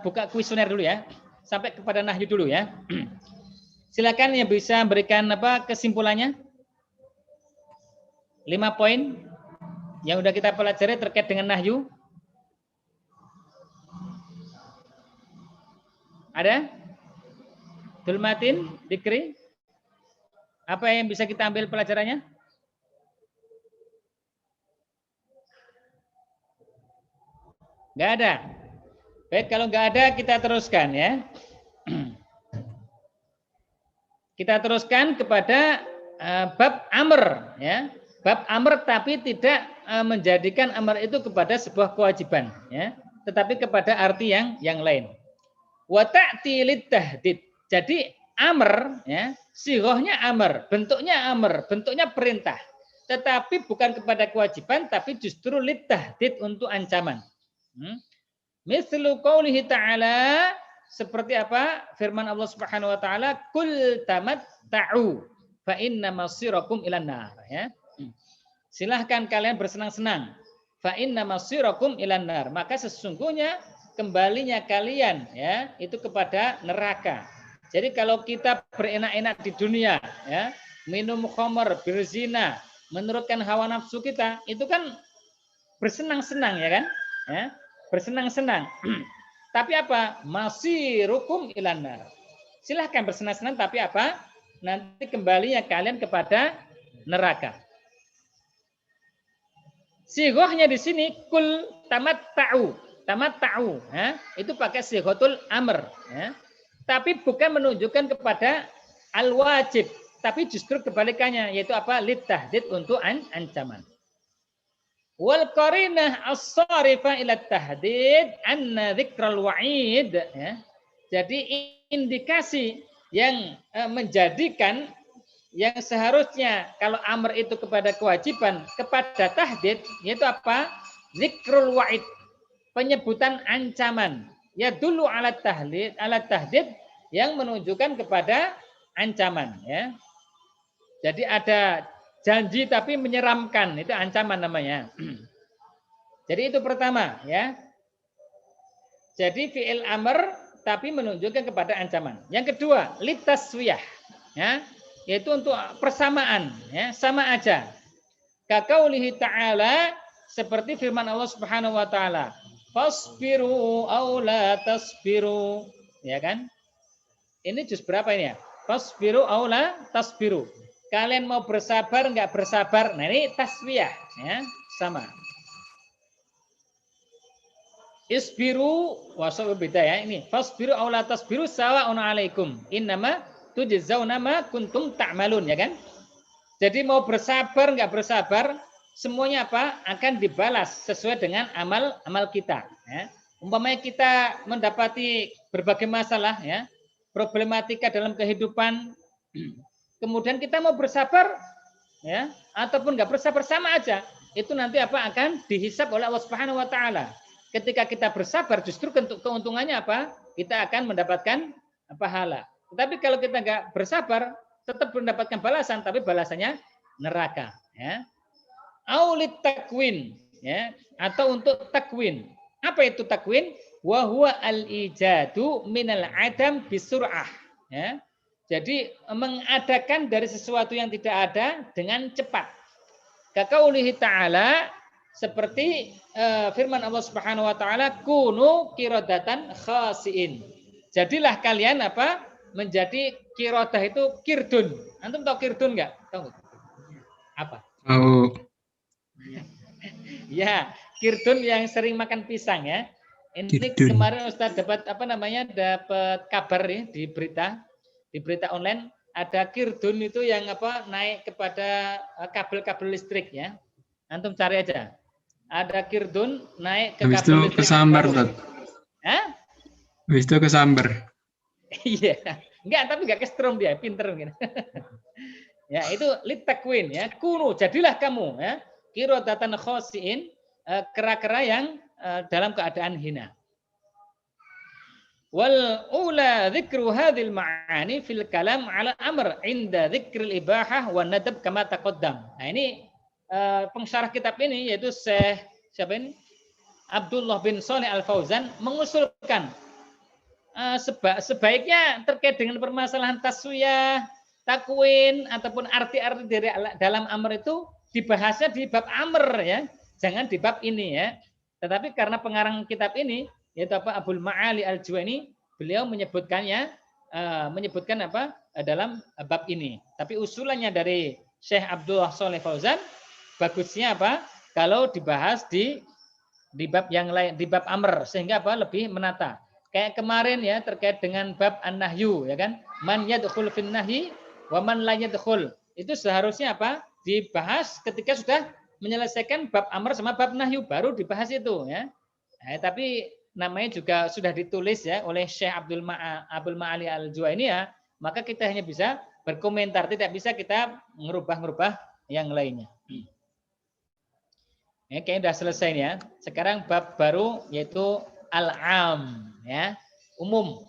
buka kuesioner dulu, ya, sampai kepada nahyu dulu, ya. Silakan yang bisa berikan kesimpulannya. 5 poin yang udah kita pelajari terkait dengan nahyu. Ada? Dulmatin, Dikri? Apa yang bisa kita ambil pelajarannya? Nggak ada. Baik, kalau nggak ada kita teruskan, ya. Kita teruskan kepada bab amr, ya. Bab amr tapi tidak menjadikan amr itu kepada sebuah kewajiban, ya, tetapi kepada arti yang lain. Wa ta'ti litahdid. Jadi amr, ya, sighahnya amr, bentuknya perintah. Tetapi bukan kepada kewajiban, tapi justru litahdid untuk ancaman. Mislu qaulihi ta'ala, seperti apa? Firman Allah Subhanahu wa taala, "Qul tamatta'u fa inna masirakum ilan nar." Ya. Silahkan kalian bersenang-senang. Fa inna masirakum ilan nar. Maka sesungguhnya kembalinya kalian, ya, itu kepada neraka. Jadi kalau kita berenak-enak di dunia, ya, minum khamr, berzina, menurutkan hawa nafsu kita, itu kan bersenang-senang, ya kan? Ya, bersenang-senang. Tapi apa? Masirukum ilan nar. Silahkan bersenang-senang, tapi apa? Nanti kembalinya kalian kepada neraka. Sighahnya di sini kul tamatta'u. Tamatta'u, ya, itu pakai sighatul amr, ya. Tapi bukan menunjukkan kepada al-wajib, tapi justru kebalikannya, yaitu apa? Litahdid, untuk ancaman. Wal qarinah as-sarifa ila tahdid anna dzikral wa'id, ya. Jadi indikasi yang menjadikan yang seharusnya kalau amr itu kepada kewajiban kepada tahdid, yaitu apa? Zikrul wa'id, penyebutan ancaman. Ya dulu alat tahdid yang menunjukkan kepada ancaman, ya. Jadi ada janji tapi menyeramkan, itu ancaman namanya. Jadi itu pertama, ya. Jadi fi'il amr tapi menunjukkan kepada ancaman. Yang kedua, litaswiyah, ya, yaitu untuk persamaan, ya, sama aja. Kaqaulihi ta'ala, seperti firman Allah Subhanahu wa taala, fasbiru aw la tasbiru, ya kan? Ini juz berapa ini ya? Fasbiru aw la tasbiru. Kalian mau bersabar enggak bersabar? Nah, ini taswiyah, ya, sama. Isbiru wasau beda ya ini. Fasbiru aw la tasbiru sawa'un 'alaikum. Innama tujzauna ma kuntum ta'malun, ya kan? Jadi mau bersabar enggak bersabar, semuanya apa? Akan dibalas sesuai dengan amal kita, ya. Umpamanya kita mendapati berbagai masalah, ya, problematika dalam kehidupan, kemudian kita mau bersabar, ya, ataupun enggak bersabar sama aja. Itu nanti apa? Akan dihisab oleh Allah Subhanahu wa taala. Ketika kita bersabar, justru keuntungannya apa? Kita akan mendapatkan pahala. Tetapi kalau kita enggak bersabar, tetap mendapatkan balasan, tapi balasannya neraka, ya. Aulit takwin, ya, atau untuk takwin. Apa itu takwin? Wa huwa al-ijadu minal adam bisur'ah, ya. Jadi mengadakan dari sesuatu yang tidak ada dengan cepat. Kaqaulihi ta'ala, seperti firman Allah Subhanahu wa taala, kunu qiradatan khasiin. Jadilah kalian apa? Menjadi qirodah itu kirdun. Antum tahu kirdun enggak? Tahu enggak? Apa? Oh, Ya, kirdun yang sering makan pisang, ya. Ini Kirdun. kemarin Ustaz dapat apa namanya? Dapat kabar ya di berita online, ada kirdun itu yang apa? Naik kepada kabel-kabel listrik, ya. Antum cari aja. Ada kirdun naik ke Habis itu kabel listrik. kesambar, Ustaz. Hah? Habis itu kesambar. Iya. Enggak, tapi enggak kestrom dia, pinter mungkin. Ya, itu litakwin, ya. Kunu, jadilah kamu, ya. Qiradatan khasiin, kera-kera yang dalam keadaan hina. Wal ula dzikru hadhil ma'ani fil kalam ala amr inda dzikril ibahah wa nadab kama taqaddam. Nah, ini pensyarah kitab ini yaitu Syekh siapa ini? Abdullah bin Shalih Al-Fauzan mengusulkan sebaiknya terkait dengan permasalahan taswiyah, takwin ataupun arti-arti dari dalam amr itu dibahasnya di bab amr, ya. Jangan di bab ini, ya. Tetapi karena pengarang kitab ini yaitu apa Abul Ma'ali Al-Juwaini, beliau menyebutkan apa dalam bab ini. Tapi usulannya dari Syekh Abdullah Shalih Fauzan, bagusnya apa? Kalau dibahas di bab yang lain, di bab amr, sehingga apa? Lebih menata. Kayak kemarin, ya, terkait dengan bab an-nahyu, ya kan? Man yadkhul fin nahyi wa man la yadkhul. Itu seharusnya apa? Dibahas ketika sudah menyelesaikan bab amr sama bab nahyu, baru dibahas itu, ya. Nah, tapi namanya juga sudah ditulis, ya, oleh Syekh Abdul Ma'ali Al-Juwaini, ya, maka kita hanya bisa berkomentar, tidak bisa kita merubah yang lainnya. Ya, kayaknya sudah selesai, ya. Sekarang bab baru yaitu al-am, ya, umum.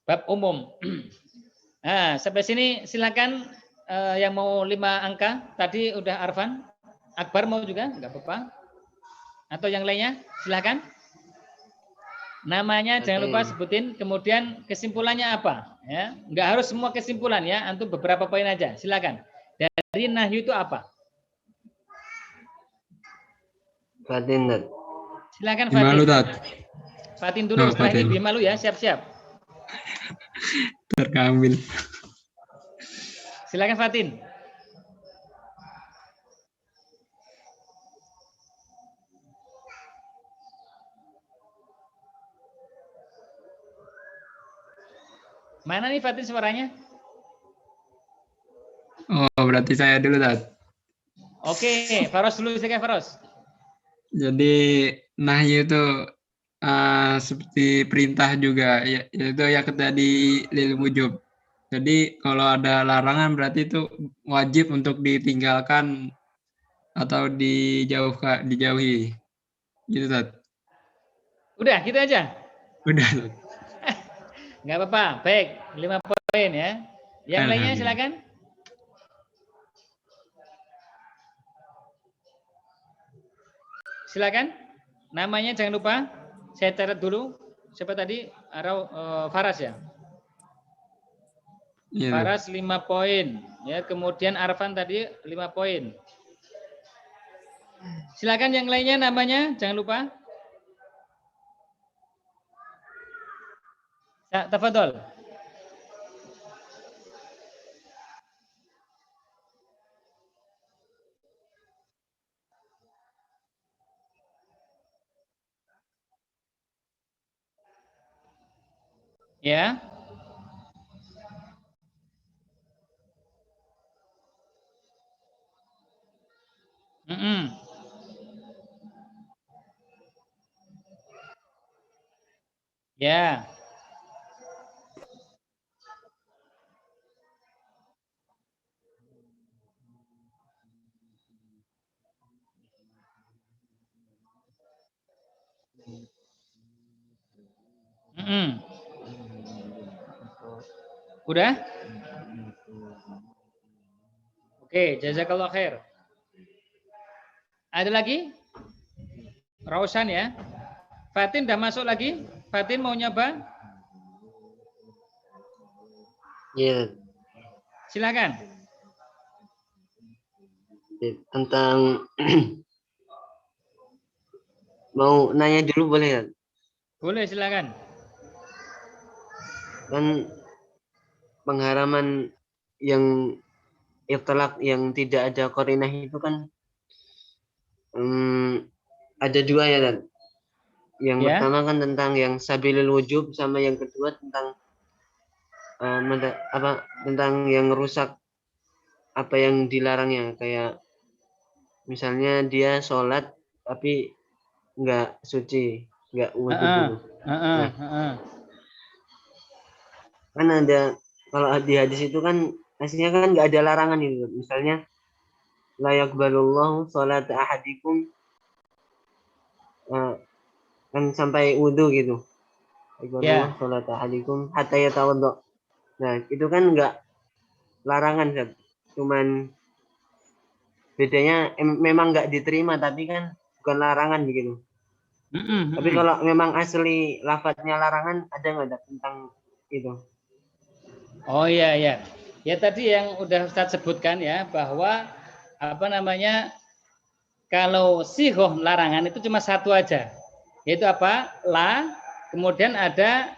Bab umum. Nah, sampai sini silakan yang mau 5 angka. Tadi udah Arfan. Akbar mau juga? Enggak apa-apa. Atau yang lainnya? Silakan. Namanya jangan lupa sebutin, kemudian kesimpulannya apa, ya. Enggak harus semua kesimpulan, ya. Antum beberapa poin aja. Silakan. Dari nahyu itu apa? Fatin. Silakan Malu, Fatin. Tat. Fatin dulu, setelah Fatin. ini Bimalu, ya. Siap-siap. Terkambil. Silakan Fatin. Mana nih Fatin suaranya? Oh, berarti saya dulu, Tat. Oke, Faros dulu, silakan Faros. Jadi nahyu itu seperti perintah juga, yaitu yang tadi lil wujub. Jadi kalau ada larangan berarti itu wajib untuk ditinggalkan atau dijauhi. Gitu, Tat. Udah, gitu aja. Udah, Tat. Nggak apa-apa. Baik, 5 poin ya. Yang lainnya Alhamdulillah. silakan. Silakan. Namanya jangan lupa. Saya catat dulu. Siapa tadi? Faras ya. Iya, Tat. Faras 5 poin. Ya, kemudian Arfan tadi 5 poin. Silakan yang lainnya namanya jangan lupa. Ya, tafadhol. Ya. Mm-mm. Ya. Mm-mm. Udah? Oke, jazakallah khair. Ada lagi? Rausan ya. Fatin udah masuk lagi? Fatin mau nyoba? Ya, Silakan. tentang mau nanya dulu boleh ya? Boleh silakan. Kan pengharaman yang itlaq yang tidak ada qarinah itu kan ada dua ya, Dan. Yang Ya. pertama kan tentang yang sabilil wujub, sama yang kedua tentang tentang yang rusak apa yang dilarangnya, kayak misalnya dia sholat tapi nggak suci, nggak wudhu dulu. Nah, kan ada, kalau di hadis itu kan aslinya kan nggak ada larangan itu. Misalnya la yaqbalullahu sholat ahadikum, kan sampai wudhu gitu. Yaqbalullahu sholat ahadikum hatta yatawaddo. Nah, itu kan nggak larangan, Zat. Cuman bedanya memang nggak diterima, tapi kan bukan larangan begitu. Tapi kalau memang asli lafadznya larangan, ada nggak tentang itu? Oh iya ya. Ya tadi yang udah Ustaz sebutkan ya, bahwa apa namanya, kalau sihoh larangan itu cuma satu aja. Yaitu apa? La, kemudian ada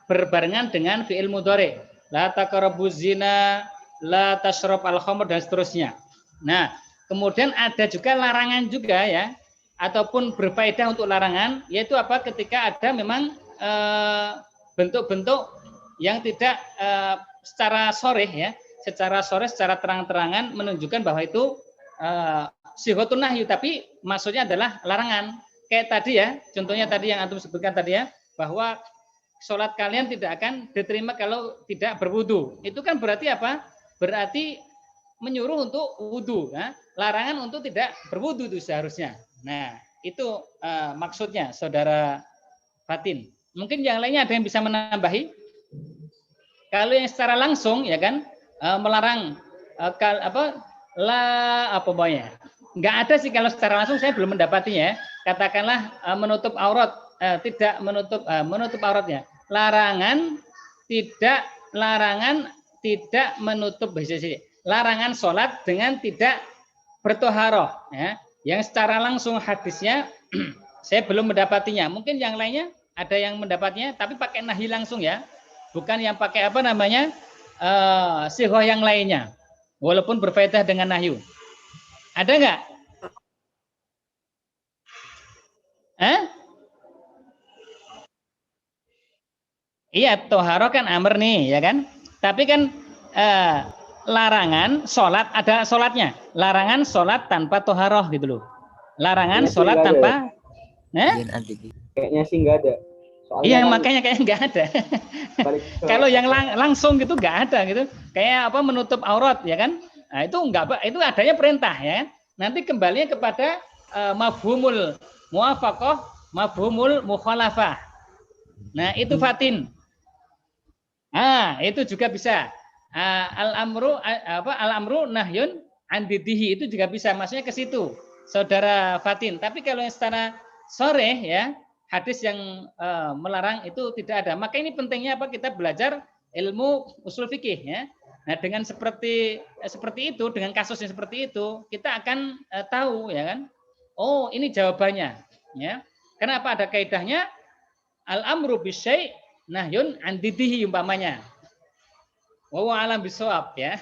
berbarengan dengan fi'il mudhari. La taqrabuz zina, la tashrab al-khamr, dan seterusnya. Nah, kemudian ada juga larangan juga ya, ataupun berfaedah untuk larangan, yaitu apa? Ketika ada memang bentuk-bentuk yang tidak secara soreh ya, secara terang-terangan menunjukkan bahwa itu sihotun nahyu, tapi maksudnya adalah larangan. Kayak tadi ya, contohnya tadi yang antum sebutkan tadi ya, bahwa sholat kalian tidak akan diterima kalau tidak berwudu. Itu kan berarti apa? Berarti menyuruh untuk wudu, ya? Larangan untuk tidak berwudu itu seharusnya. Nah, itu maksudnya, saudara Fatin. Mungkin yang lainnya ada yang bisa menambahi? Kalau yang secara langsung ya kan melarang nggak ada sih kalau secara langsung, saya belum mendapatinya. Katakanlah menutup aurat, tidak menutup auratnya. Larangan tidak menutup, larangan sholat dengan tidak bertoharoh. Ya. Yang secara langsung hadisnya saya belum mendapatinya. Mungkin yang lainnya ada yang mendapatnya, tapi pakai nahi langsung ya. Bukan yang pakai apa namanya sihoh yang lainnya, walaupun berfaedah dengan nahyu. Ada nggak? Iya, toharo kan amr nih, ya kan? Tapi kan larangan sholat, ada sholatnya. Larangan sholat tanpa toharoh gitu loh. Larangan sholat tanpa. Kayaknya sih nggak ada. Iya, kan makanya kayak nggak ada. balik ke Kalau yang langsung gitu nggak ada gitu. Kayak apa menutup aurat ya kan? Nah, itu nggak, itu adanya perintah ya kan? Nanti kembalinya kepada mafhumul muwafaqah, mafhumul mukhalafah. Nah, itu fatin. Ah, itu juga bisa. Al-amru nahyun andidihi, itu juga bisa, maksudnya ke situ, saudara Fatin. Tapi kalau yang secara sore ya, hadis yang melarang itu tidak ada. Maka ini pentingnya apa? Kita belajar ilmu usul fikih ya. Nah, dengan seperti itu, dengan kasus yang seperti itu, kita akan tahu ya kan. Oh, ini jawabannya ya. Kenapa ada kaidahnya? Al-amru bisyai' nahyun andidihi umpamanya. Wa alam bisawab ya.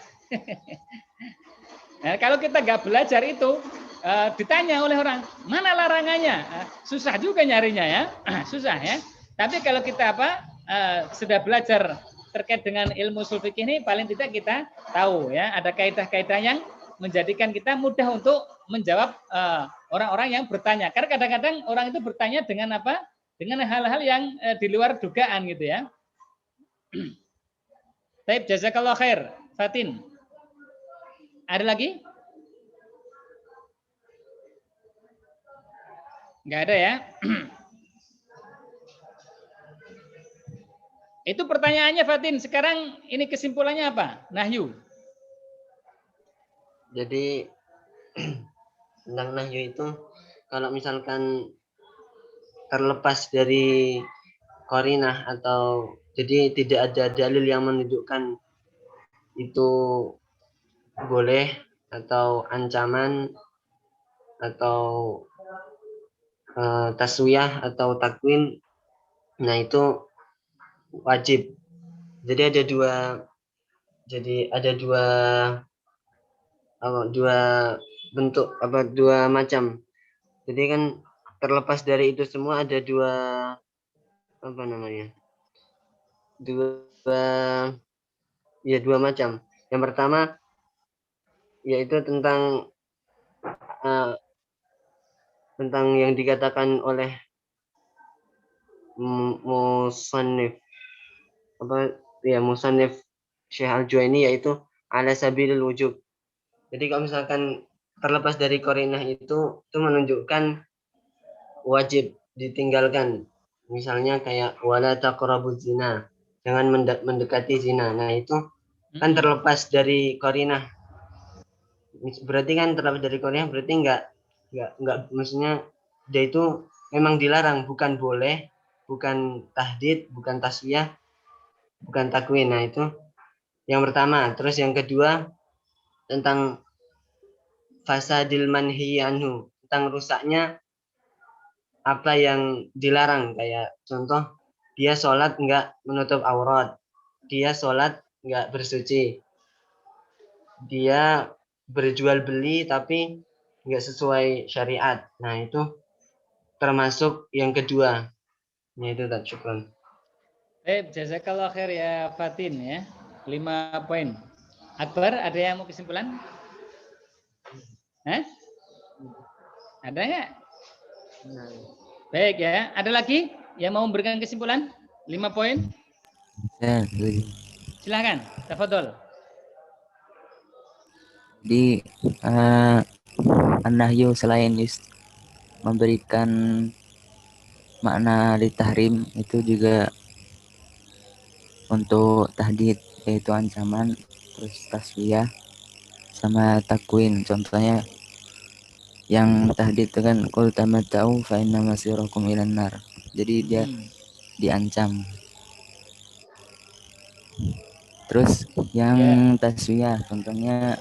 Nah, kalau kita nggak belajar itu, ditanya oleh orang, mana larangannya? Susah juga nyarinya ya, susah ya. Tapi kalau kita sudah belajar terkait dengan ilmu ushul fikih ini, paling tidak kita tahu ya, ada kaidah-kaidah yang menjadikan kita mudah untuk menjawab orang-orang yang bertanya. Karena kadang-kadang orang itu bertanya dengan apa? Dengan hal-hal yang di luar dugaan gitu ya. Baik, jazakallah khair, Fatin. Ada lagi? Enggak ada ya? Itu pertanyaannya Fatin. Sekarang ini kesimpulannya apa? Nahyu. Jadi tentang nahyu itu, kalau misalkan terlepas dari qarinah atau jadi tidak ada dalil yang menunjukkan itu boleh atau ancaman atau taswiyah atau takwin, nah itu wajib. Jadi ada dua bentuk, dua macam. Jadi kan terlepas dari itu semua ada dua macam. Yang pertama yaitu tentang yang dikatakan oleh musannif Syekh Al-Juwaini, yaitu ala sabilil wujub. Jadi kalau misalkan terlepas dari qarinah itu menunjukkan wajib ditinggalkan. Misalnya kayak wala taqrabuz zina, jangan mendekati zina. Nah, itu kan terlepas dari qarinah. Berarti kan terlepas dari qarinah, berarti enggak maksudnya dia itu memang dilarang, bukan boleh, bukan tahdid, bukan taswiyah, bukan takwin. Nah, itu yang pertama. Terus yang kedua tentang fasadil manhi anhu, tentang rusaknya apa yang dilarang. Kayak contoh, dia sholat enggak menutup aurat, dia sholat enggak bersuci, dia berjual beli tapi enggak sesuai syariat. Nah, itu termasuk yang kedua. Nah, itu tak syukran. Jazakallah khair ya Fatin ya. 5 poin. Akbar, ada yang mau kesimpulan? Ada nggak? Baik ya. Ada lagi yang mau memberikan kesimpulan? 5 poin. Ya, Silakan, tafadhol. Di an-nahyu selain memberikan makna ditahrim, itu juga untuk tahdid, yaitu ancaman, terus taswiyah sama takwin. Contohnya yang tahdid itu kan qul tamatta'u fa inna masirakum ilan nar. Jadi dia diancam. Terus yang taswiyah, contohnya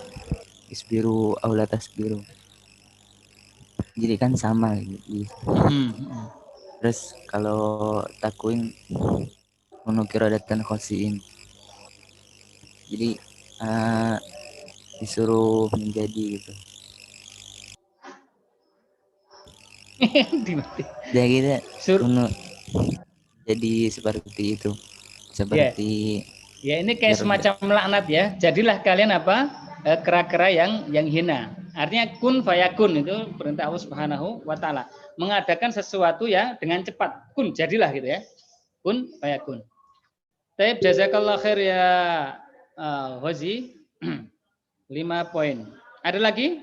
isbiru aula tasbiru. Jadi kan sama gitu. Terus kalau takwin munukiradatkan khosiin. Jadi disuruh menjadi gitu. Dia kita jadi seperti itu. Seperti ya ini kayak semacam laknat ya. Jadilah kalian kera-kera yang hina. Artinya kun fayakun, itu perintah Allah Subhanahu wa taala. Mengadakan sesuatu ya dengan cepat. Kun, jadilah gitu ya. kun fayakun. Taib, jazakallah khair ya Ghazi. 5 poin. Ada lagi?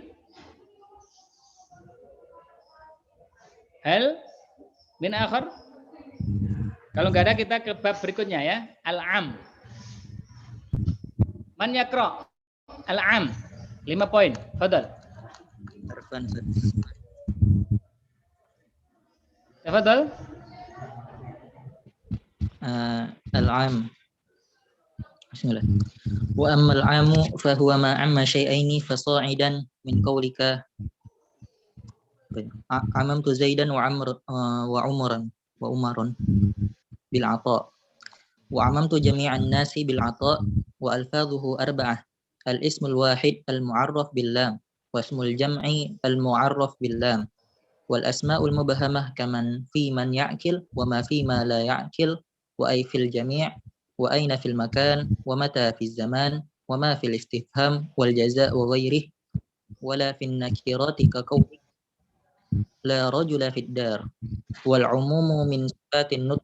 Hal min akhar? Kalau nggak ada kita ke bab berikutnya ya. Al-am. Man yakra? Al-am. 5 poin. Fadal. Arfan. Fadal. Al-am. Bismillah. Wa ammal amu fa huwa ma amma syai'aini fasa'idan min qaulika amamtu Zaidan wa Umaran bil ata wa amamtu jami'an nasi bil ata wa alfadhuhu arba'ah al ismul wahid al mu'arraf bil lam wa ismul jam'i al mu'arraf bil lam wal asma'ul mubhamah kaman fi man ya'kil wa ma fi ma la ya'kil wa ay fil jami' wa aina fil makan wa mata fil zaman wa ma fil istifham wal jaza' wa ghairihi wala fin nakirati ka qawli la rajula fid dar wal umumu min sifatin nutq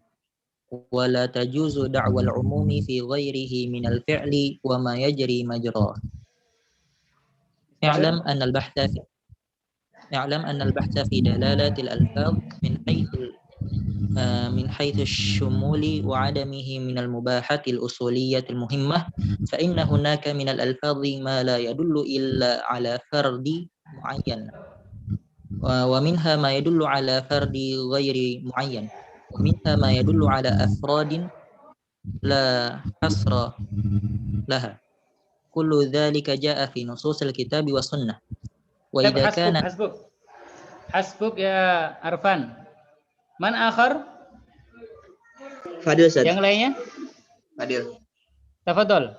wa la tajuzu da'wal umumi fi ghairihi min al fi'li wa ma yajri majra. I'lam anna al bahtha fi dalalati al alfaz من حيث الشمول وعدمه من المباحات الأصولية المهمة فإن هناك من الألفاظ ما لا يدل إلا على فرد معين ومنها ما يدل على فرد غير معين ومنها ما يدل على أفراد لا حصر لها كل ذلك جاء في نصوص الكتاب والسنة وإذا كان حسبك يا Arfan. Man akhar? Fadil, Ustaz. Yang lainnya? Fadil. Tafadhol.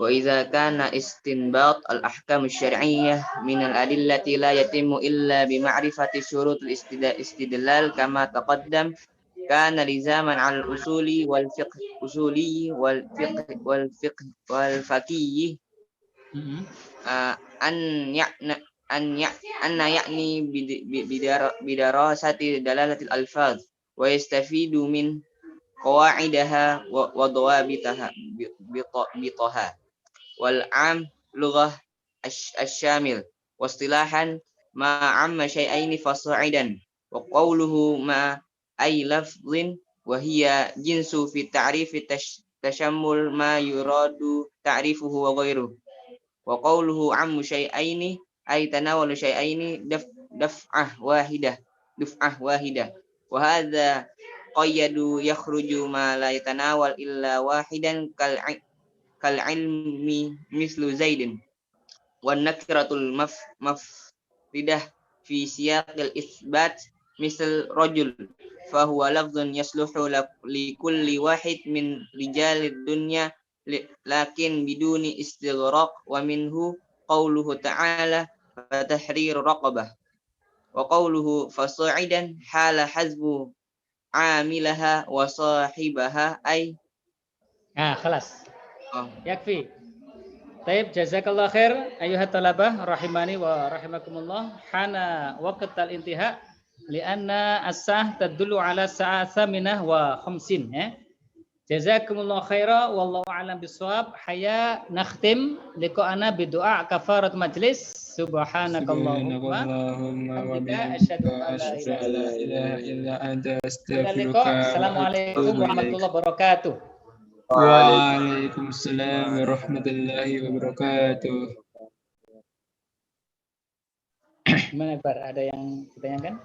وإذا كان استنباط الأحكام الشرعية من الأدلة لا يتم إلا بمعرفة شروط الاستدلال كما تقدم كان لزاما على الأصول والفقهي أن يعني بدراسة دلالة الألفاظ ويستفيد من قواعدها وضوابطها والعام لغة الشامل واصطلاحا ما عم شيئين فصاعدا وقوله ما أي لفظ وهي جنس في تعريف تشمل ما يراد تعريفه وغيره وقوله عم شيئين أي تناول شيئين دفعة واحدة وهذا قيد يخرج ما لا يتناول إلا واحدا كالعلم مثل زيد والنكرة المفردة في سياق الإثبات مثل رجل فهو لفظ يصلح لكل واحد من رجال الدنيا لكن بدون استغراق ومنه قوله تعالى فتحرير رقبة وقوله فصاعدا حال حذف عاملها وصاحبها أي خلاص yakfi. Taib, jazakallah khair ayuhat talabah rahimani wa rahimakumullah. Hana waqtal intiha lianna as-sah tadullu ala sa'atha minah wa khamsin ya. Jazakumullah khaira wallahu a'lam bissawab. Haya nakhtim liqa'ana bidu'a kafarat majlis. Subhanakallahumma wa bihamdika asyhadu an la ilaha illa anta astaghfiruka. Assalamualaikum warahmatullahi wabarakatuh. Waalaikumsalam warahmatullahi wabarakatuh. Gimana Bar? Ada yang ditanyakan?